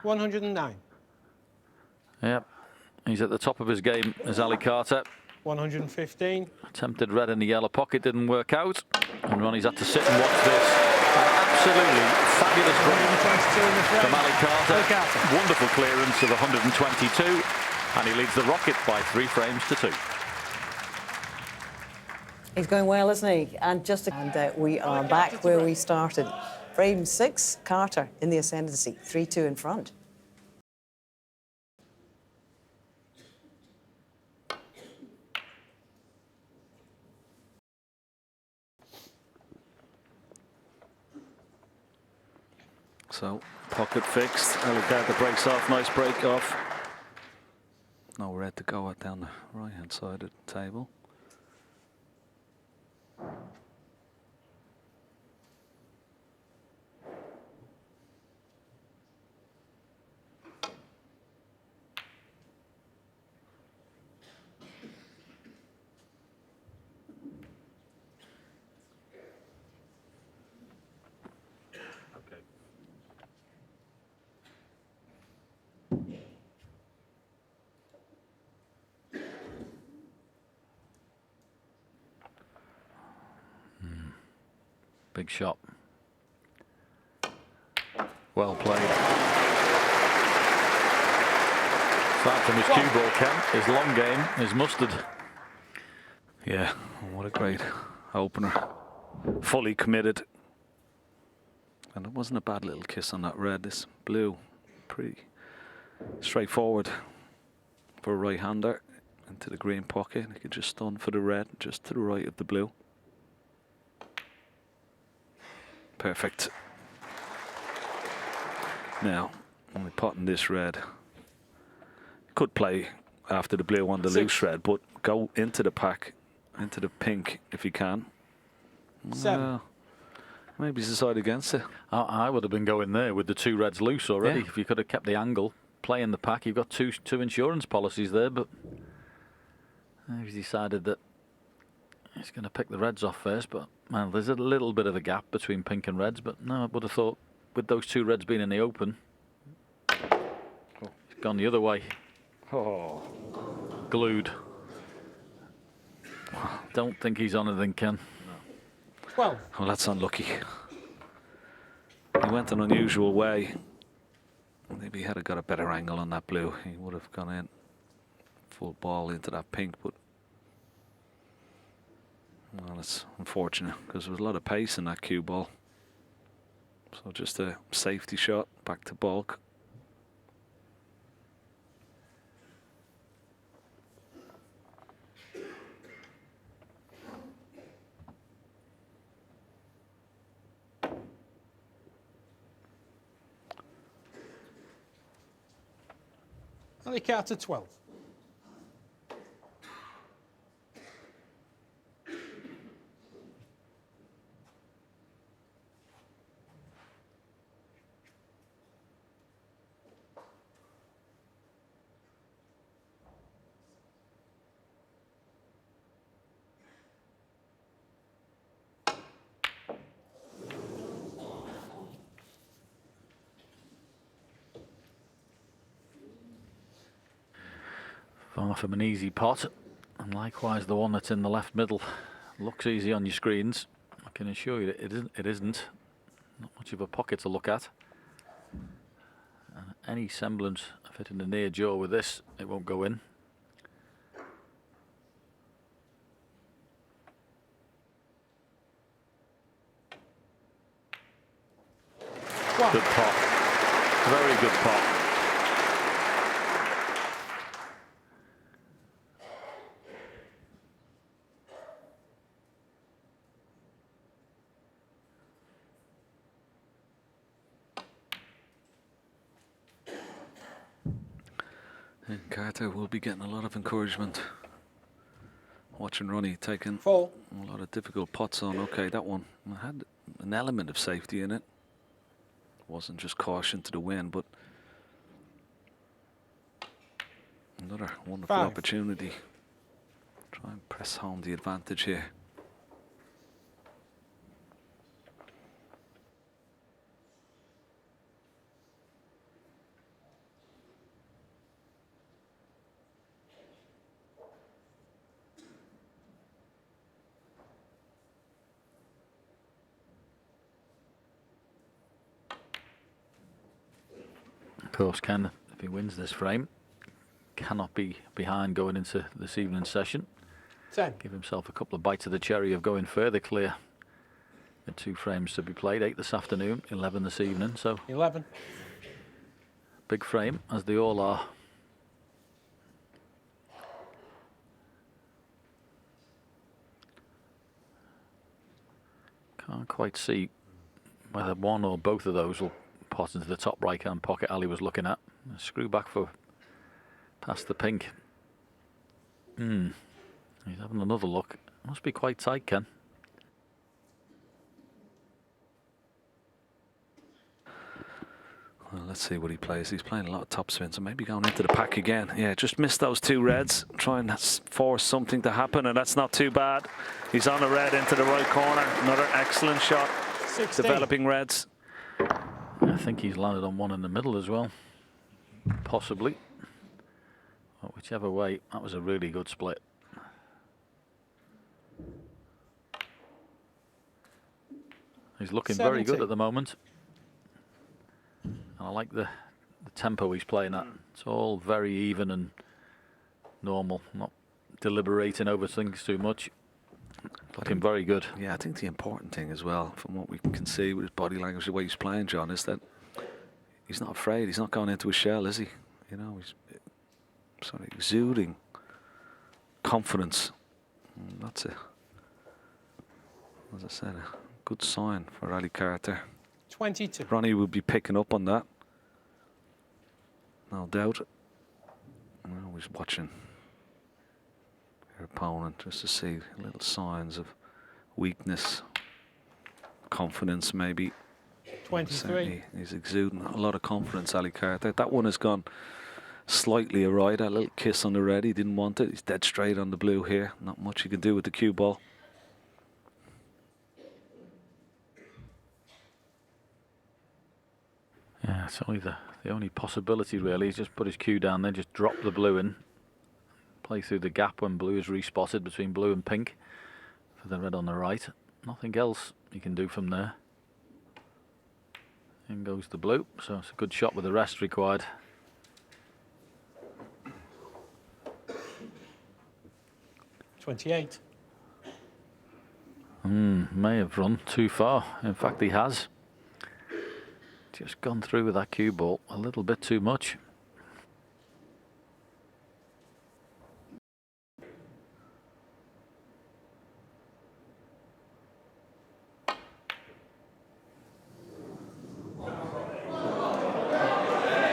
$109. Yep, he's at the top of his game as Ali Carter. 115. Attempted red in the yellow pocket, didn't work out, and Ronnie's had to sit and watch this. Absolutely fabulous break from Ali Carter. Wonderful clearance of 122, and he leads the Rocket by 3 frames to 2. He's going well, isn't he? And we are back where we started. Frame 6, Carter in the ascendancy, 3-2 in front. So pocket fixed. Ali Carter breaks off. Nice break off. No red to go at down the right hand side of the table. Big shot. Well played. Start from his cue ball, Ken. His long game, his mustard. Yeah, what a great opener. Fully committed. And it wasn't a bad little kiss on that red. This blue, pretty straightforward for a right-hander. Into the green pocket. He could just stun for the red, just to the right of the blue. Perfect. Now, only potting this red. Could play after the blue on the loose red, but go into the pack, into the pink if you can. 7. Maybe he's decided against it. I would have been going there with the 2 reds loose already. Yeah. If you could have kept the angle, playing the pack, you've got two insurance policies there, but he's decided that he's going to pick the reds off first. But well, there's a little bit of a gap between pink and reds, but no, I would have thought with those 2 reds being in the open, it's gone the other way. Oh, Glued. Don't think he's on anything, Ken. 12. well, that's unlucky. He went an unusual way. Maybe he had got a better angle on that blue. He would have gone in full ball into that pink, but Well, it's unfortunate because there was a lot of pace in that cue ball. So just a safety shot back to balk. Ali Carter 12. Far from an easy pot, and likewise the one that's in the left middle looks easy on your screens. I can assure you that it isn't. Not much of a pocket to look at. Any semblance of hitting a near jaw with this, it won't go in. Wow. Good pot. Very good pot. And Carter will be getting a lot of encouragement. Watching Ronnie taking Four. a lot of difficult pots on. Okay, that one had an element of safety in it. Wasn't just caution to the wind, but another wonderful 5. opportunity. Try and press home the advantage here. Of course, Ken, if he wins this frame, cannot be behind going into this evening's session. 10. Give himself a couple of bites of the cherry of going further clear. The 2 frames to be played, 8 this afternoon, 11 this evening. So 11. big frame, as they all are. Can't quite see whether one or both of those will pot into the top right hand pocket Ali was looking at. Screw back for past the pink. He's having another look. Must be quite tight, Ken. Well, let's see what he plays. He's playing a lot of topspin, so maybe going into the pack again. Yeah, just missed those 2 reds. Try and force something to happen, and that's not too bad. He's on a red into the right corner. Another excellent shot. 16. Developing reds. I think he's landed on one in the middle as well. Possibly. But whichever way, that was a really good split. He's looking very good 70. at the moment. And I like the tempo he's playing at. It's all very even and normal, not deliberating over things too much. Looking very good. Yeah, I think the important thing as well, from what we can see with his body language, the way he's playing, John, is that he's not afraid. He's not going into a shell, is he? You know, he's sort of exuding confidence. And that's a, as I said, a good sign for Ali Carter. 22. Ronnie will be picking up on that, no doubt. Well, he's watching your opponent just to see little signs of weakness, confidence maybe. 23. Certainly he's exuding a lot of confidence, Ali Carter. That one has gone slightly awry. That little kiss on the red, he didn't want it. He's dead straight on the blue here. Not much he can do with the cue ball. Yeah, it's only the only possibility really. He's just put his cue down, then just drop the blue in. Play through the gap when blue is respotted between blue and pink for the red on the right. Nothing else you can do from there. In goes the blue, so it's a good shot with the rest required. 28. May have run too far. In fact, he has. Just gone through with that cue ball a little bit too much.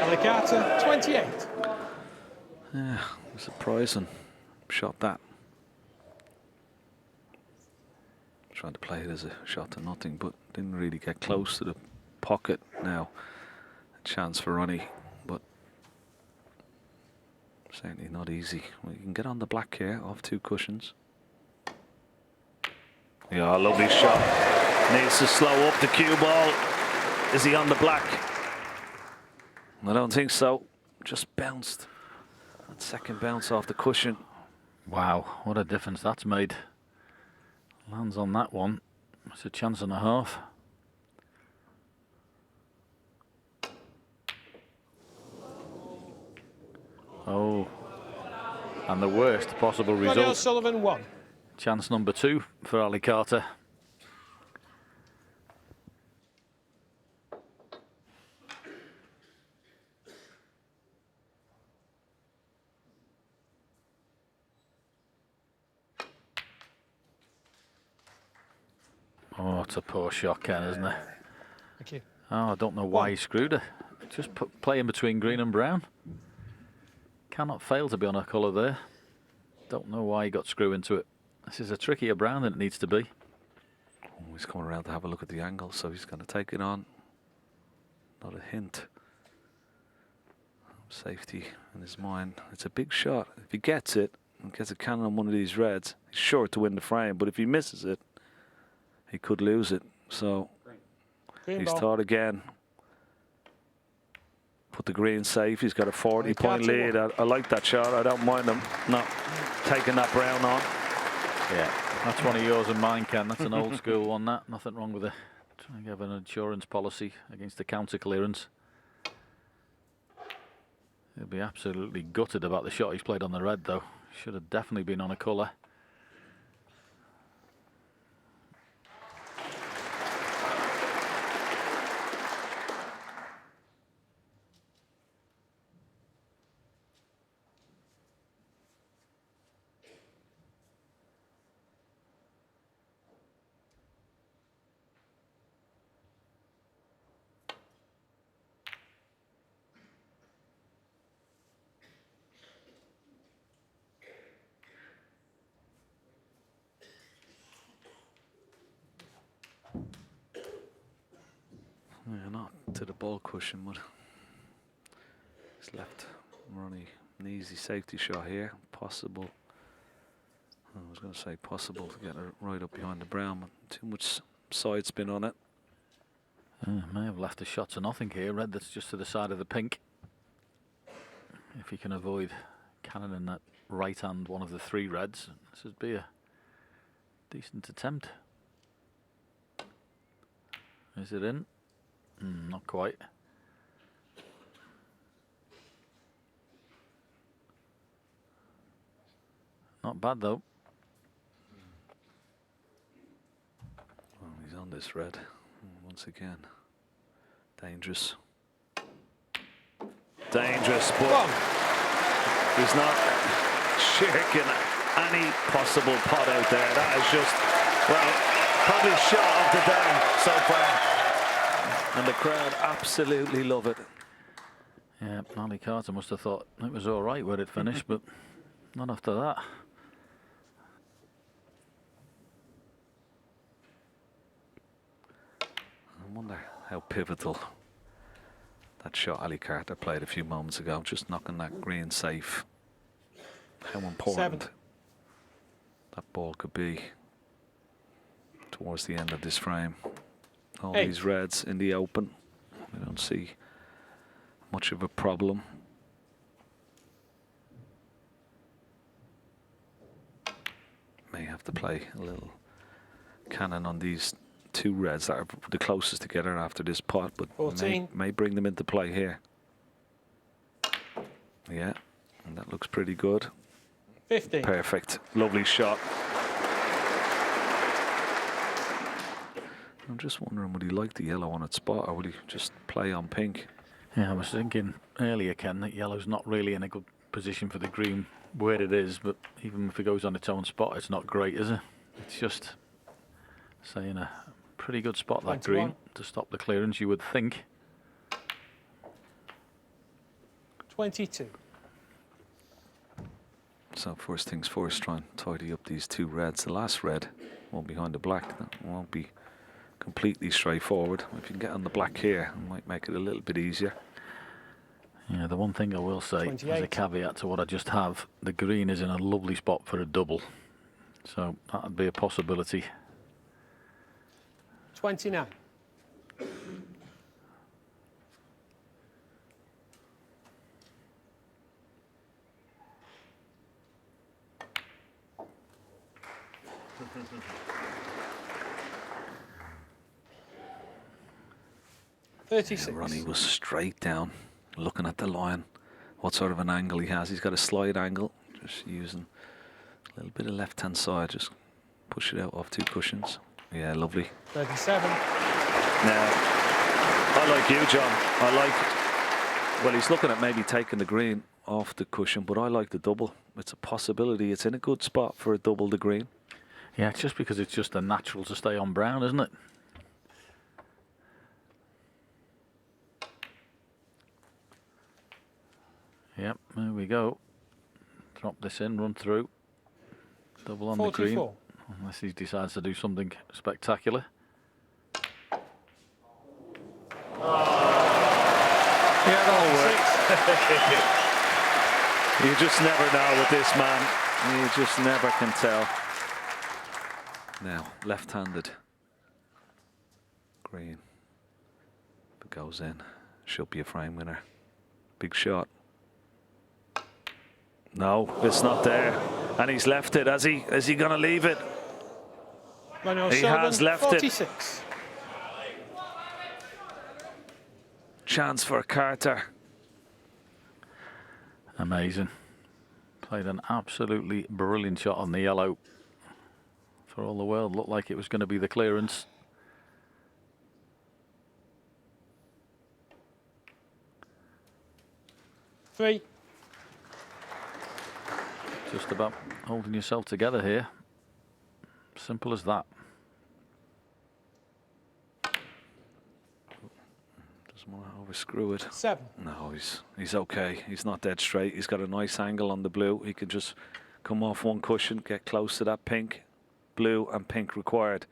Alicata, 28. Yeah, surprising. Shot that. Trying to play it as a shot to nothing, but didn't really get close to the pocket now. A chance for Ronnie, but certainly not easy. Well, you can get on the black here off 2 cushions. Yeah, lovely shot. Needs to slow up the cue ball. Is he on the black? I don't think so. Just bounced. That second bounce off the cushion. Wow, what a difference that's made. Lands on that one. It's a chance and a half. Oh, and the worst possible Ronnie result. O'Sullivan, 1. Chance number 2 for Ali Carter. Oh, it's a poor shot, Ken, isn't it? Thank you. Oh, I don't know why he screwed her. Just play in between green and brown. Cannot fail to be on a colour there. Don't know why he got screw into it. This is a trickier brown than it needs to be. Oh, he's coming around to have a look at the angle, so he's going to take it on. Not a hint. Safety in his mind. It's a big shot. If he gets it and gets a cannon on one of these reds, he's sure to win the frame. But if he misses it, he could lose it. So Green he's ball. thought again. Put the green safe. He's got a 40-point lead. I like that shot. I don't mind him not taking that brown on. Yeah, that's one of yours and mine, Ken. That's an old school one, that. Nothing wrong with it. Trying to have an insurance policy against the counter clearance. He'll be absolutely gutted about the shot he's played on the red, though. Should have definitely been on a colour. Yeah, not to the ball cushion, but he's left Ronnie an easy safety shot here. Possible. I was going to say possible to get it right up behind the brown, but too much side spin on it. May have left a shot to nothing here. Red that's just to the side of the pink. If he can avoid cannoning that right hand, one of the 3 reds, this would be a decent attempt. Is it in? Not quite. Not bad though. Well, he's on this red once again. Dangerous. Dangerous, but he's not shirking any possible pot out there. That is just, well, probably shot of the day so far. And the crowd absolutely love it. Yeah, Ali Carter must have thought it was all right where it finished, but not after that. I wonder how pivotal that shot Ali Carter played a few moments ago, just knocking that green safe. How important 7. that ball could be towards the end of this frame. All 8. these reds in the open. We don't see much of a problem. May have to play a little cannon on these 2 reds that are the closest together after this pot, but 14. may bring them into play here. Yeah, and that looks pretty good. 15. Perfect. Lovely shot. I'm just wondering, would he like the yellow on its spot, or would he just play on pink? Yeah, I was thinking earlier, Ken, that yellow's not really in a good position for the green where it is, but even if it goes on its own spot, it's not great, is it? It's just, say, in a pretty good spot, that 21. green, to stop the clearance, you would think. 22. So first things first, try and tidy up these two reds. The last red, one behind the black, that won't be completely straightforward. If you can get on the black here, it might make it a little bit easier. Yeah, the one thing I will say, 28. as a caveat to what I just have, the green is in a lovely spot for a double. So that would be a possibility. 29. Ronnie was straight down, looking at the line, what sort of an angle he has. He's got a slide angle, just using a little bit of left-hand side, just push it out off two cushions. Yeah, lovely. 37. Now, I like you, John. Well, he's looking at maybe taking the green off the cushion, but I like the double. It's a possibility. It's in a good spot for a double the green. Yeah, it's just because it's just a natural to stay on brown, isn't it? Yep, there we go. Drop this in, run through. Double on 44. the green. Unless he decides to do something spectacular. Yeah, that'll work. You just never know with this man. You just never can tell. Now, left-handed. Green. If it goes in, should be a frame winner. Big shot. No, it's not there. And he's left it. Is he going to leave it? He has left 46. it. Chance for Carter. Amazing. Played an absolutely brilliant shot on the yellow. For all the world, looked like it was going to be the clearance. Three. Just about holding yourself together here. Simple as that. Doesn't want to overscrew it. 7. No, he's okay. He's not dead straight. He's got a nice angle on the blue. He can just come off one cushion, get close to that pink. Blue and pink required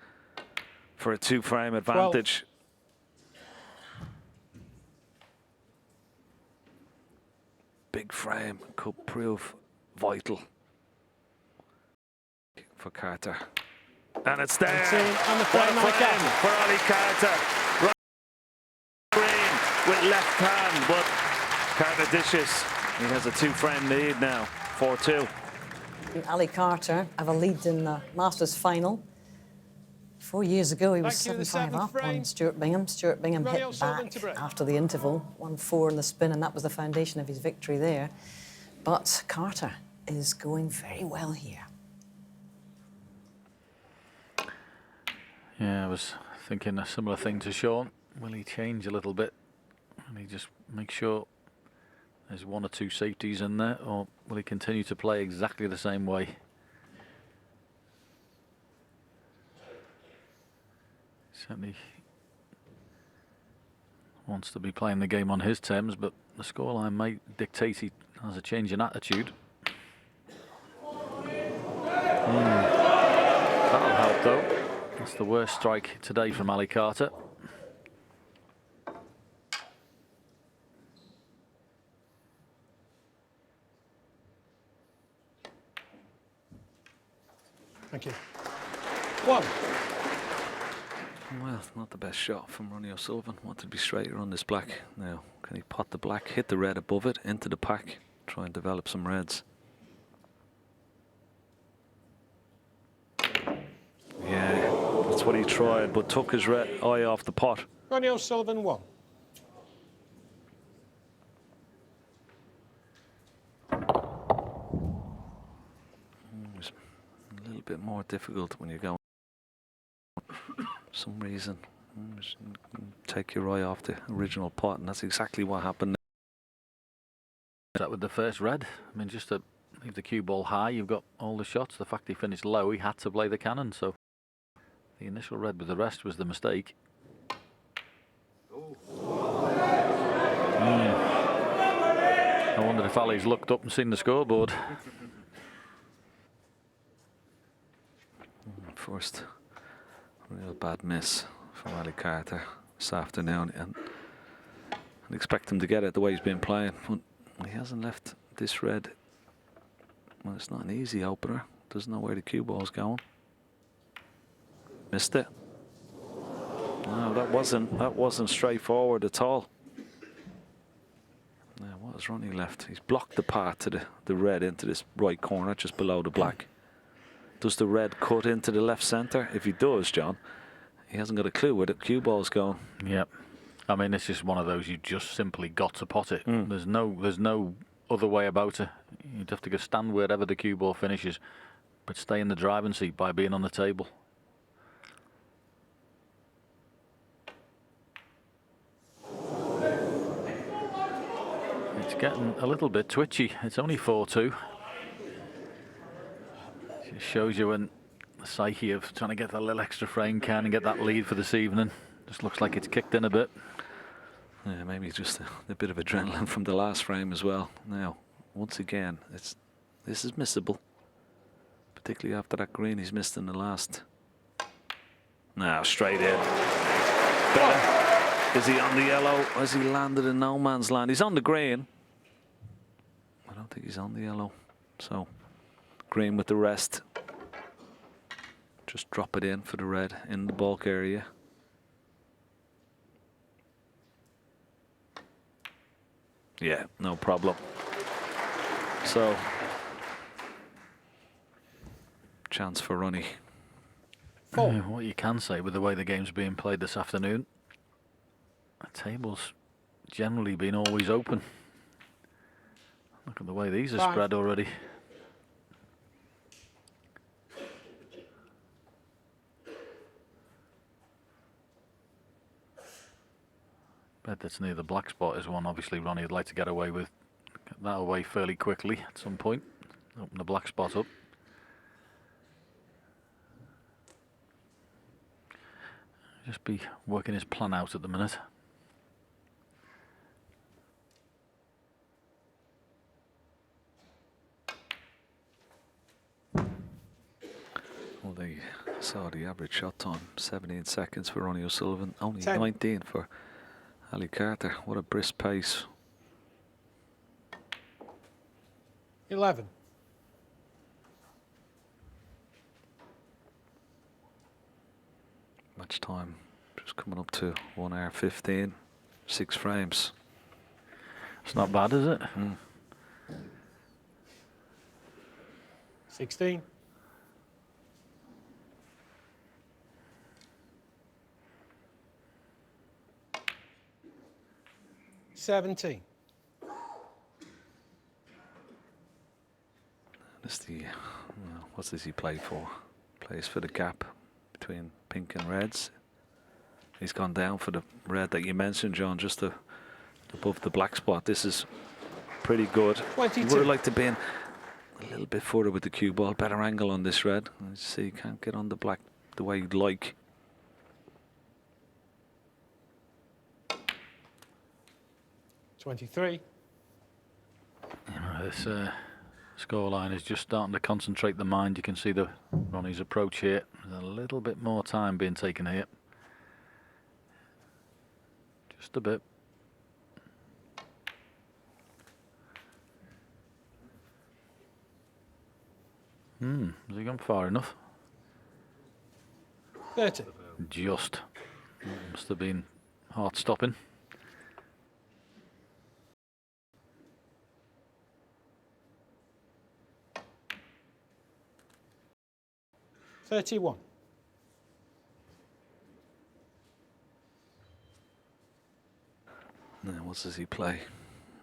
for a two-frame advantage. 12. Big frame could prove vital for Carter. And it's there. And the What a frame frame for Ali Carter. Right green with left hand, but Carter dishes. He has a two-frame lead now, 4-2. Ali Carter have a lead in the Masters final. 4 years ago, he was 7-5 up on Stuart Bingham. Stuart Bingham Ronnie hit back to after the interval, 1-4 in the spin, and that was the foundation of his victory there. But Carter is going very well here. Yeah, I was thinking a similar thing to Sean. Will he change a little bit? Will he just make sure there's one or two safeties in there, or will he continue to play exactly the same way? Certainly wants to be playing the game on his terms, but the scoreline may dictate he has a change in attitude. That'll help though. That's the worst strike today from Ali Carter. Thank you. 1. Well, not the best shot from Ronnie O'Sullivan. Wanted to be straighter on this black. Now, can he pot the black, hit the red above it, into the pack, try and develop some reds? Yeah, that's what he tried, but took his eye off the pot. Ronnie O'Sullivan 1. It's a little bit more difficult when you go some reason, take your eye off the original pot, and that's exactly what happened. That with the first red. I mean, just to leave the cue ball high, you've got all the shots. The fact he finished low, he had to play the cannon. So the initial red with the rest was the mistake. I wondered if Ali's looked up and seen the scoreboard. First real bad miss from Ali Carter this afternoon, and I'd expect him to get it the way he's been playing. But he hasn't left this red. Well, it's not an easy opener. Doesn't know where the cue ball's going. Missed it. No, that wasn't straightforward at all. Now, what has Ronnie left? He's blocked the path to the red into this right corner, just below the black. Does the red cut into the left centre? If he does, John, he hasn't got a clue where the cue ball's going. Yep. I mean, it's just one of those you just simply got to pot it. There's no other way about it. You'd have to go stand wherever the cue ball finishes, but stay in the driving seat by being on the table. It's getting a little bit twitchy. It's only 4-2. It shows you when the psyche of trying to get that little extra frame can and get that lead for this evening. Just looks like it's kicked in a bit. Yeah, maybe just a bit of adrenaline from the last frame as well. Now, once again, this is missable, particularly after that green he's missed in the last. Now, straight in. Better. Is he on the yellow? Has he landed in no man's land? He's on the green. I don't think he's on the yellow. So, green with the rest. Just drop it in for the red in the bulk area. Yeah, no problem. So, chance for Ronnie. What you can say with the way the game's being played this afternoon, the table's generally been always open. Look at the way these are spread already. Bet that's near the black spot is one obviously Ronnie would like to get away with. Get that away fairly quickly at some point. Open the black spot up. Just be working his plan out at the minute. Well, they saw the average shot time, 17 seconds for Ronnie O'Sullivan, only 10. 19 for Ali Carter. What a brisk pace. 11. Match time just coming up to 1 hour 15, 6 frames. It's not bad, is it? 16. 17. That's the, what does he play for? Plays for the gap between pink and reds. He's gone down for the red that you mentioned, John, just above the black spot. This is pretty good. 22. Would have liked to be in a little bit further with the cue ball. Better angle on this red. You see, you can't get on the black the way you'd like. $23. This scoreline is just starting to concentrate the mind. You can see the Ronnie's approach here. There's a little bit more time being taken here. Just a bit. Has he gone far enough? 30. Just. Must have been heart stopping. $31. Now, what does he play?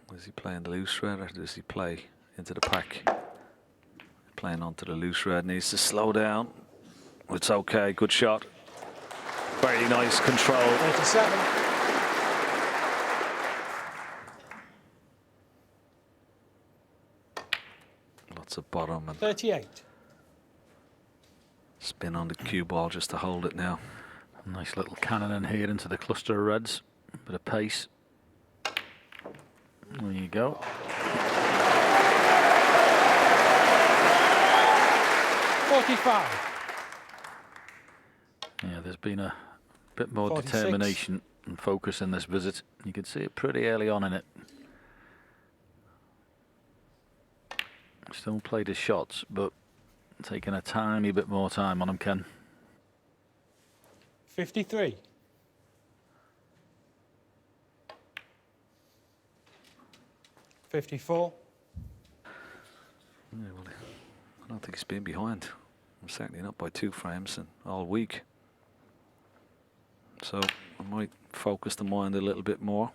Does he play in the loose red or does he play into the pack? Playing onto the loose red, needs to slow down. It's okay, good shot. Very nice control. 37. Lots of bottom and 38. spin on the cue ball just to hold it now. Nice little cannon in here into the cluster of reds. Bit of pace. There you go. 45. Yeah, there's been a bit more 46. determination and focus in this visit. You could see it pretty early on in it. Still played his shots, but taking a tiny bit more time on him, Ken. 53. 54. Yeah, well, I don't think he's been behind. Certainly not by 2 frames and all week. So I might focus the mind a little bit more.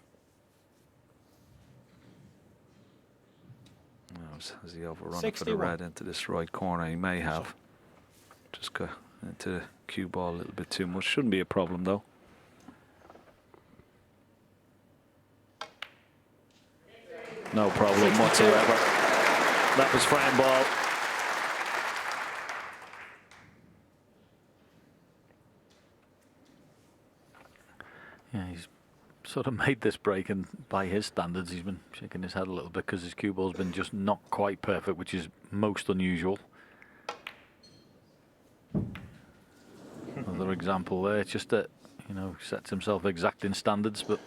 Has he overrun it for the 61. red into this right corner? He may have. Just go into the cue ball a little bit too much. Shouldn't be a problem though. No problem 62. whatsoever. That was frame ball. Yeah, he's sort of made this break, and by his standards, he's been shaking his head a little bit because his cue ball's been just not quite perfect, which is most unusual. Another example there, it's just that, you know, sets himself exacting standards, but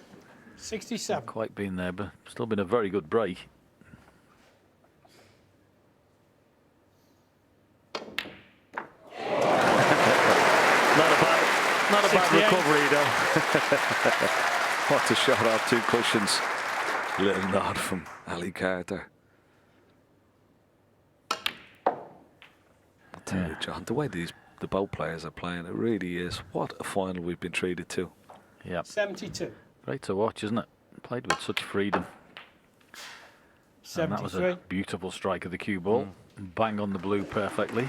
67. not quite been there, but still been a very good break. Not a bad 68. recovery though. What a shot off 2 cushions. Little nod from Ali Carter. I'll tell you, John, the way the both players are playing, it really is. What a final we've been treated to. Yeah, 72. great to watch, isn't it? Played with such freedom. And that was 73. a beautiful strike of the cue ball. Bang on the blue perfectly.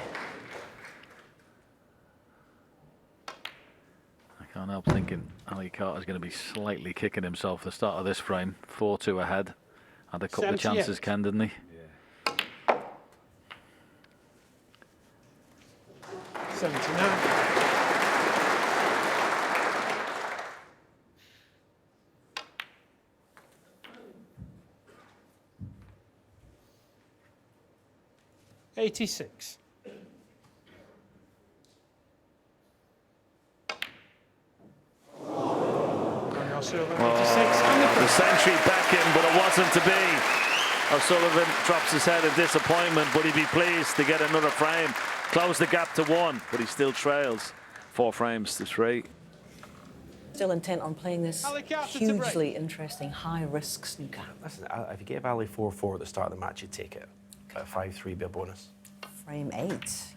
I can't help thinking Ali Carter's going to be slightly kicking himself at the start of this frame. 4-2 ahead. Had a couple of 78. chances, Ken, didn't he? 79. $86. The century back in, but it wasn't to be. O'Sullivan drops his head in disappointment, but he'd be pleased to get another frame. Close the gap to 1, but he still trails 4 frames to 3. Still intent on playing this hugely interesting, high-risk snooker. Listen, if you gave Ali 4-4 at the start of the match, you'd take it. But 5-3 be a bonus. Frame 8.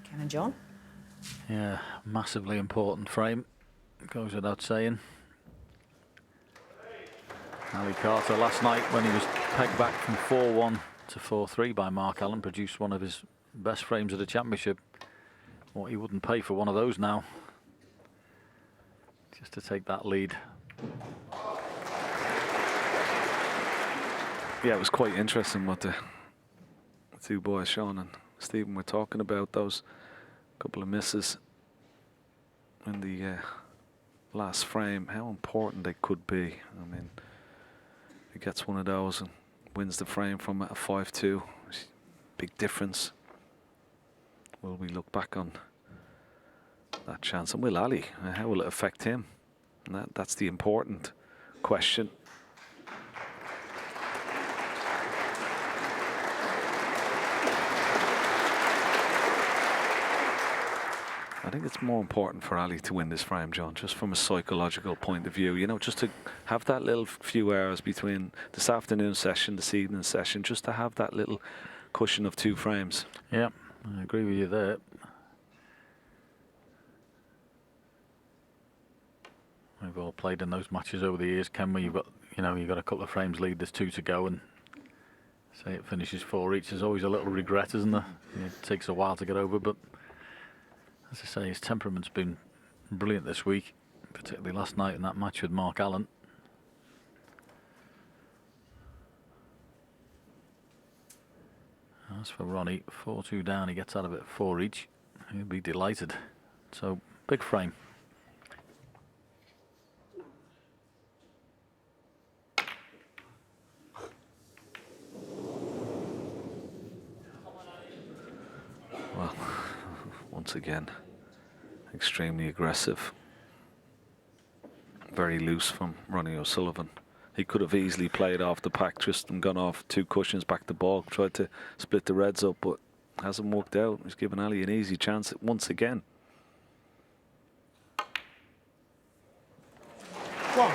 Ken and John? Yeah, massively important frame. Goes without saying. Ali Carter last night, when he was pegged back from 4-1 to 4-3 by Mark Allen, produced one of his best frames of the championship. What he wouldn't pay for one of those now. Just to take that lead. Yeah, it was quite interesting what the 2 boys, Sean and Stephen, were talking about. Those couple of misses in the last frame, how important they could be. I mean, he gets one of those and wins the frame from a 5-2. Big difference. Will we look back on that chance? And will Ali? How will it affect him? And that's the important question. I think it's more important for Ali to win this frame, John, just from a psychological point of view. You know, just to have that little few hours between this afternoon session, this evening session, just to have that little cushion of 2 frames. Yeah, I agree with you there. We've all played in those matches over the years, Ken, where you've got a couple of frames lead, there's 2 to go, and say it finishes 4 each. There's always a little regret, isn't there? It takes a while to get over, but as I say, his temperament's been brilliant this week. particularly last night in that match with Mark Allen. As for Ronnie, 4-2 down, he gets out of it 4 each. He'll be delighted. So, big frame. Well, once again, extremely aggressive. Very loose from Ronnie O'Sullivan. He could have easily played off the pack just and gone off 2 cushions back to ball, tried to split the reds up, but hasn't worked out. He's given Ali an easy chance once again. 1.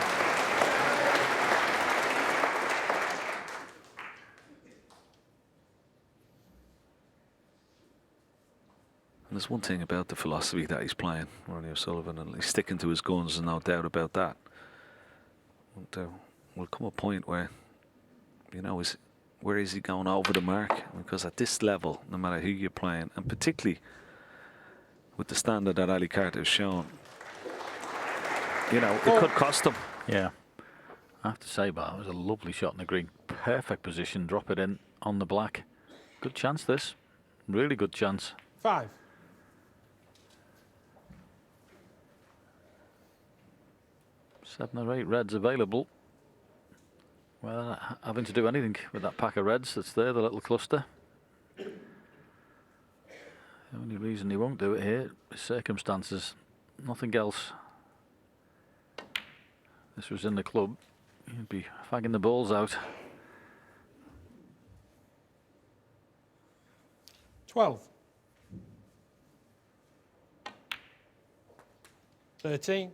And there's one thing about the philosophy that he's playing, Ronnie O'Sullivan, and he's sticking to his guns, and no doubt about that. But there will come a point where, you know, where is he going over the mark? Because at this level, no matter who you're playing, and particularly with the standard that Ali Carter has shown, you know, it could cost him. Yeah. I have to say, but it was a lovely shot in the green. Perfect position, drop it in on the black. Good chance, this. Really good chance. 5. Seven or 8 reds available. Well, having to do anything with that pack of reds that's there, the little cluster. The only reason he won't do it here is circumstances, nothing else. This was in the club, he'd be fagging the balls out. 12. 13.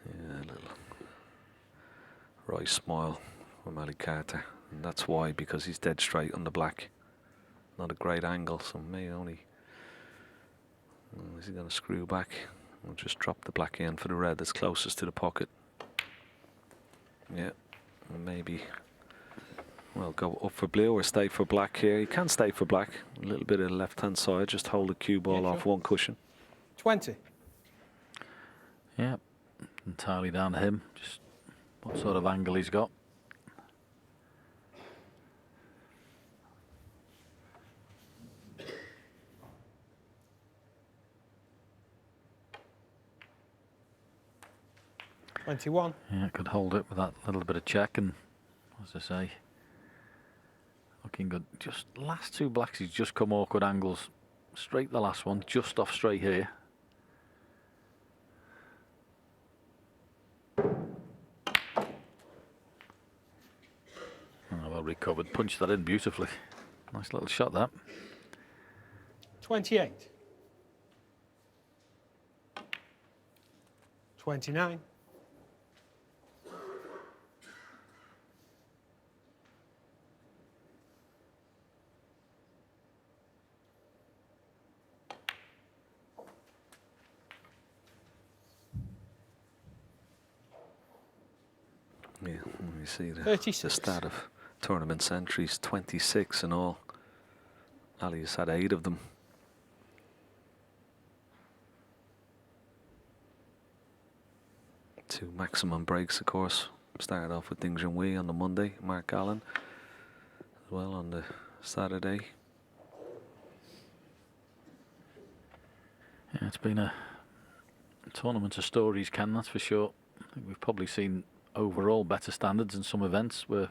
Yeah, a little right smile from Ali Carter, and that's why, because he's dead straight on the black. Not a great angle, so may only. Is he going to screw back? Or just drop the black in for the red that's closest to the pocket? Yeah, maybe. Well, go up for blue or stay for black here. He can stay for black. A little bit of the left-hand side. Just hold the cue ball off 1 cushion. 20. Yeah, entirely down to him. Just what sort of angle he's got. $21. Yeah, could hold it with that little bit of check, and as I say, looking good. Just last 2 blacks, he's just come awkward angles. Straight the last one, just off straight here. Oh, well recovered, punched that in beautifully. Nice little shot that. 28. 29. Yeah, you see the 36. stat of tournament centuries, 26 in all. Ali has had 8 of them. Two maximum breaks, of course. Started off with Ding Junhui on the Monday, Mark Allen as well on the Saturday. Yeah, it's been a tournament of stories, Ken, that's for sure. I think we've probably seen overall better standards in some events where,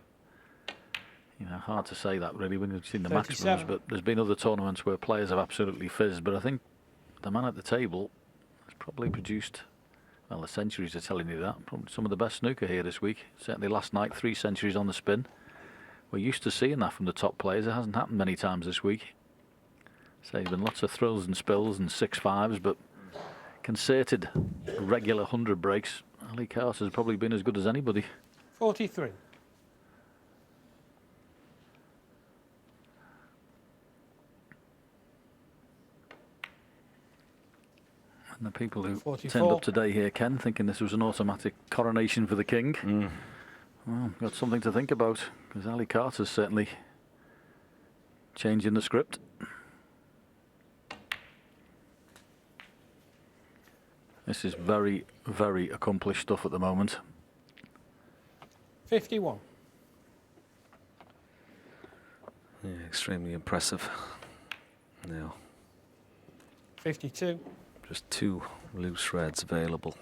you know, hard to say that really when you've seen the maximums, but there's been other tournaments where players have absolutely fizzed. But I think the man at the table has probably produced, well, the centuries are telling you that, probably some of the best snooker here this week. Certainly last night, 3 centuries on the spin. We're used to seeing that from the top players. It hasn't happened many times this week. So there's been lots of thrills and spills and 6-5s, but concerted regular 100 breaks, Ali Carter has probably been as good as anybody. 43. And the people who 44. turned up today here, Ken, thinking this was an automatic coronation for the king, well, got something to think about, because Ali Carter's certainly changing the script. This is very, very accomplished stuff at the moment. 51. Yeah, extremely impressive. Now, 52. just 2 loose reds available.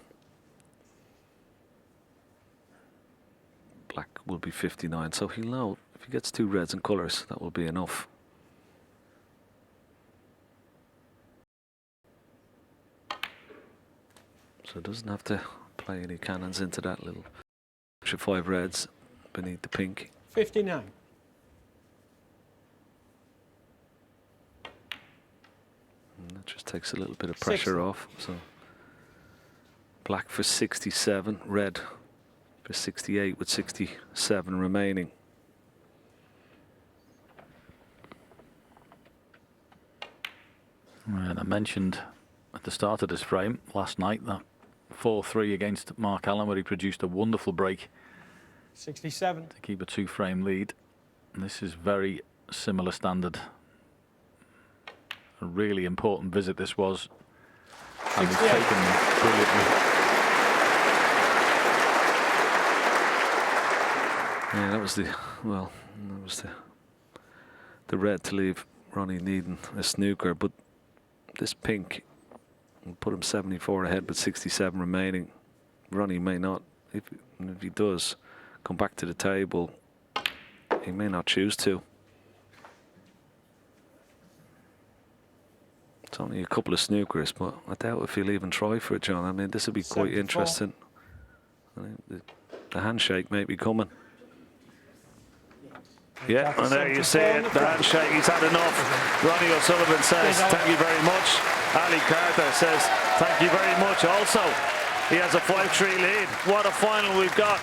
Black will be 59, so he'll know if he gets 2 reds and colours, that will be enough. So doesn't have to play any cannons into that little extra 5 reds beneath the pink. 59. And that just takes a little bit of pressure off. So black for 67, red for 68 with 67 remaining. And I mentioned at the start of this frame last night that 4-3 against Mark Allen, where he produced a wonderful break 67. to keep a 2-frame lead. And this is very similar standard. A really important visit this was, and he's taken them brilliantly. Yeah, that was the red to leave Ronnie needing a snooker, but this pink will put him 74 ahead with 67 remaining. Ronnie may not, if he does come back to the table, he may not choose to. It's only a couple of snookers, but I doubt if he'll even try for it, John. I mean, this will be quite 74. interesting. I think the handshake may be coming. Yeah, and there you see it, the handshake, he's had enough. Ronnie O'Sullivan says, thank you very much. Ali Carter says, thank you very much also. He has a 5-3 lead. What a final we've got.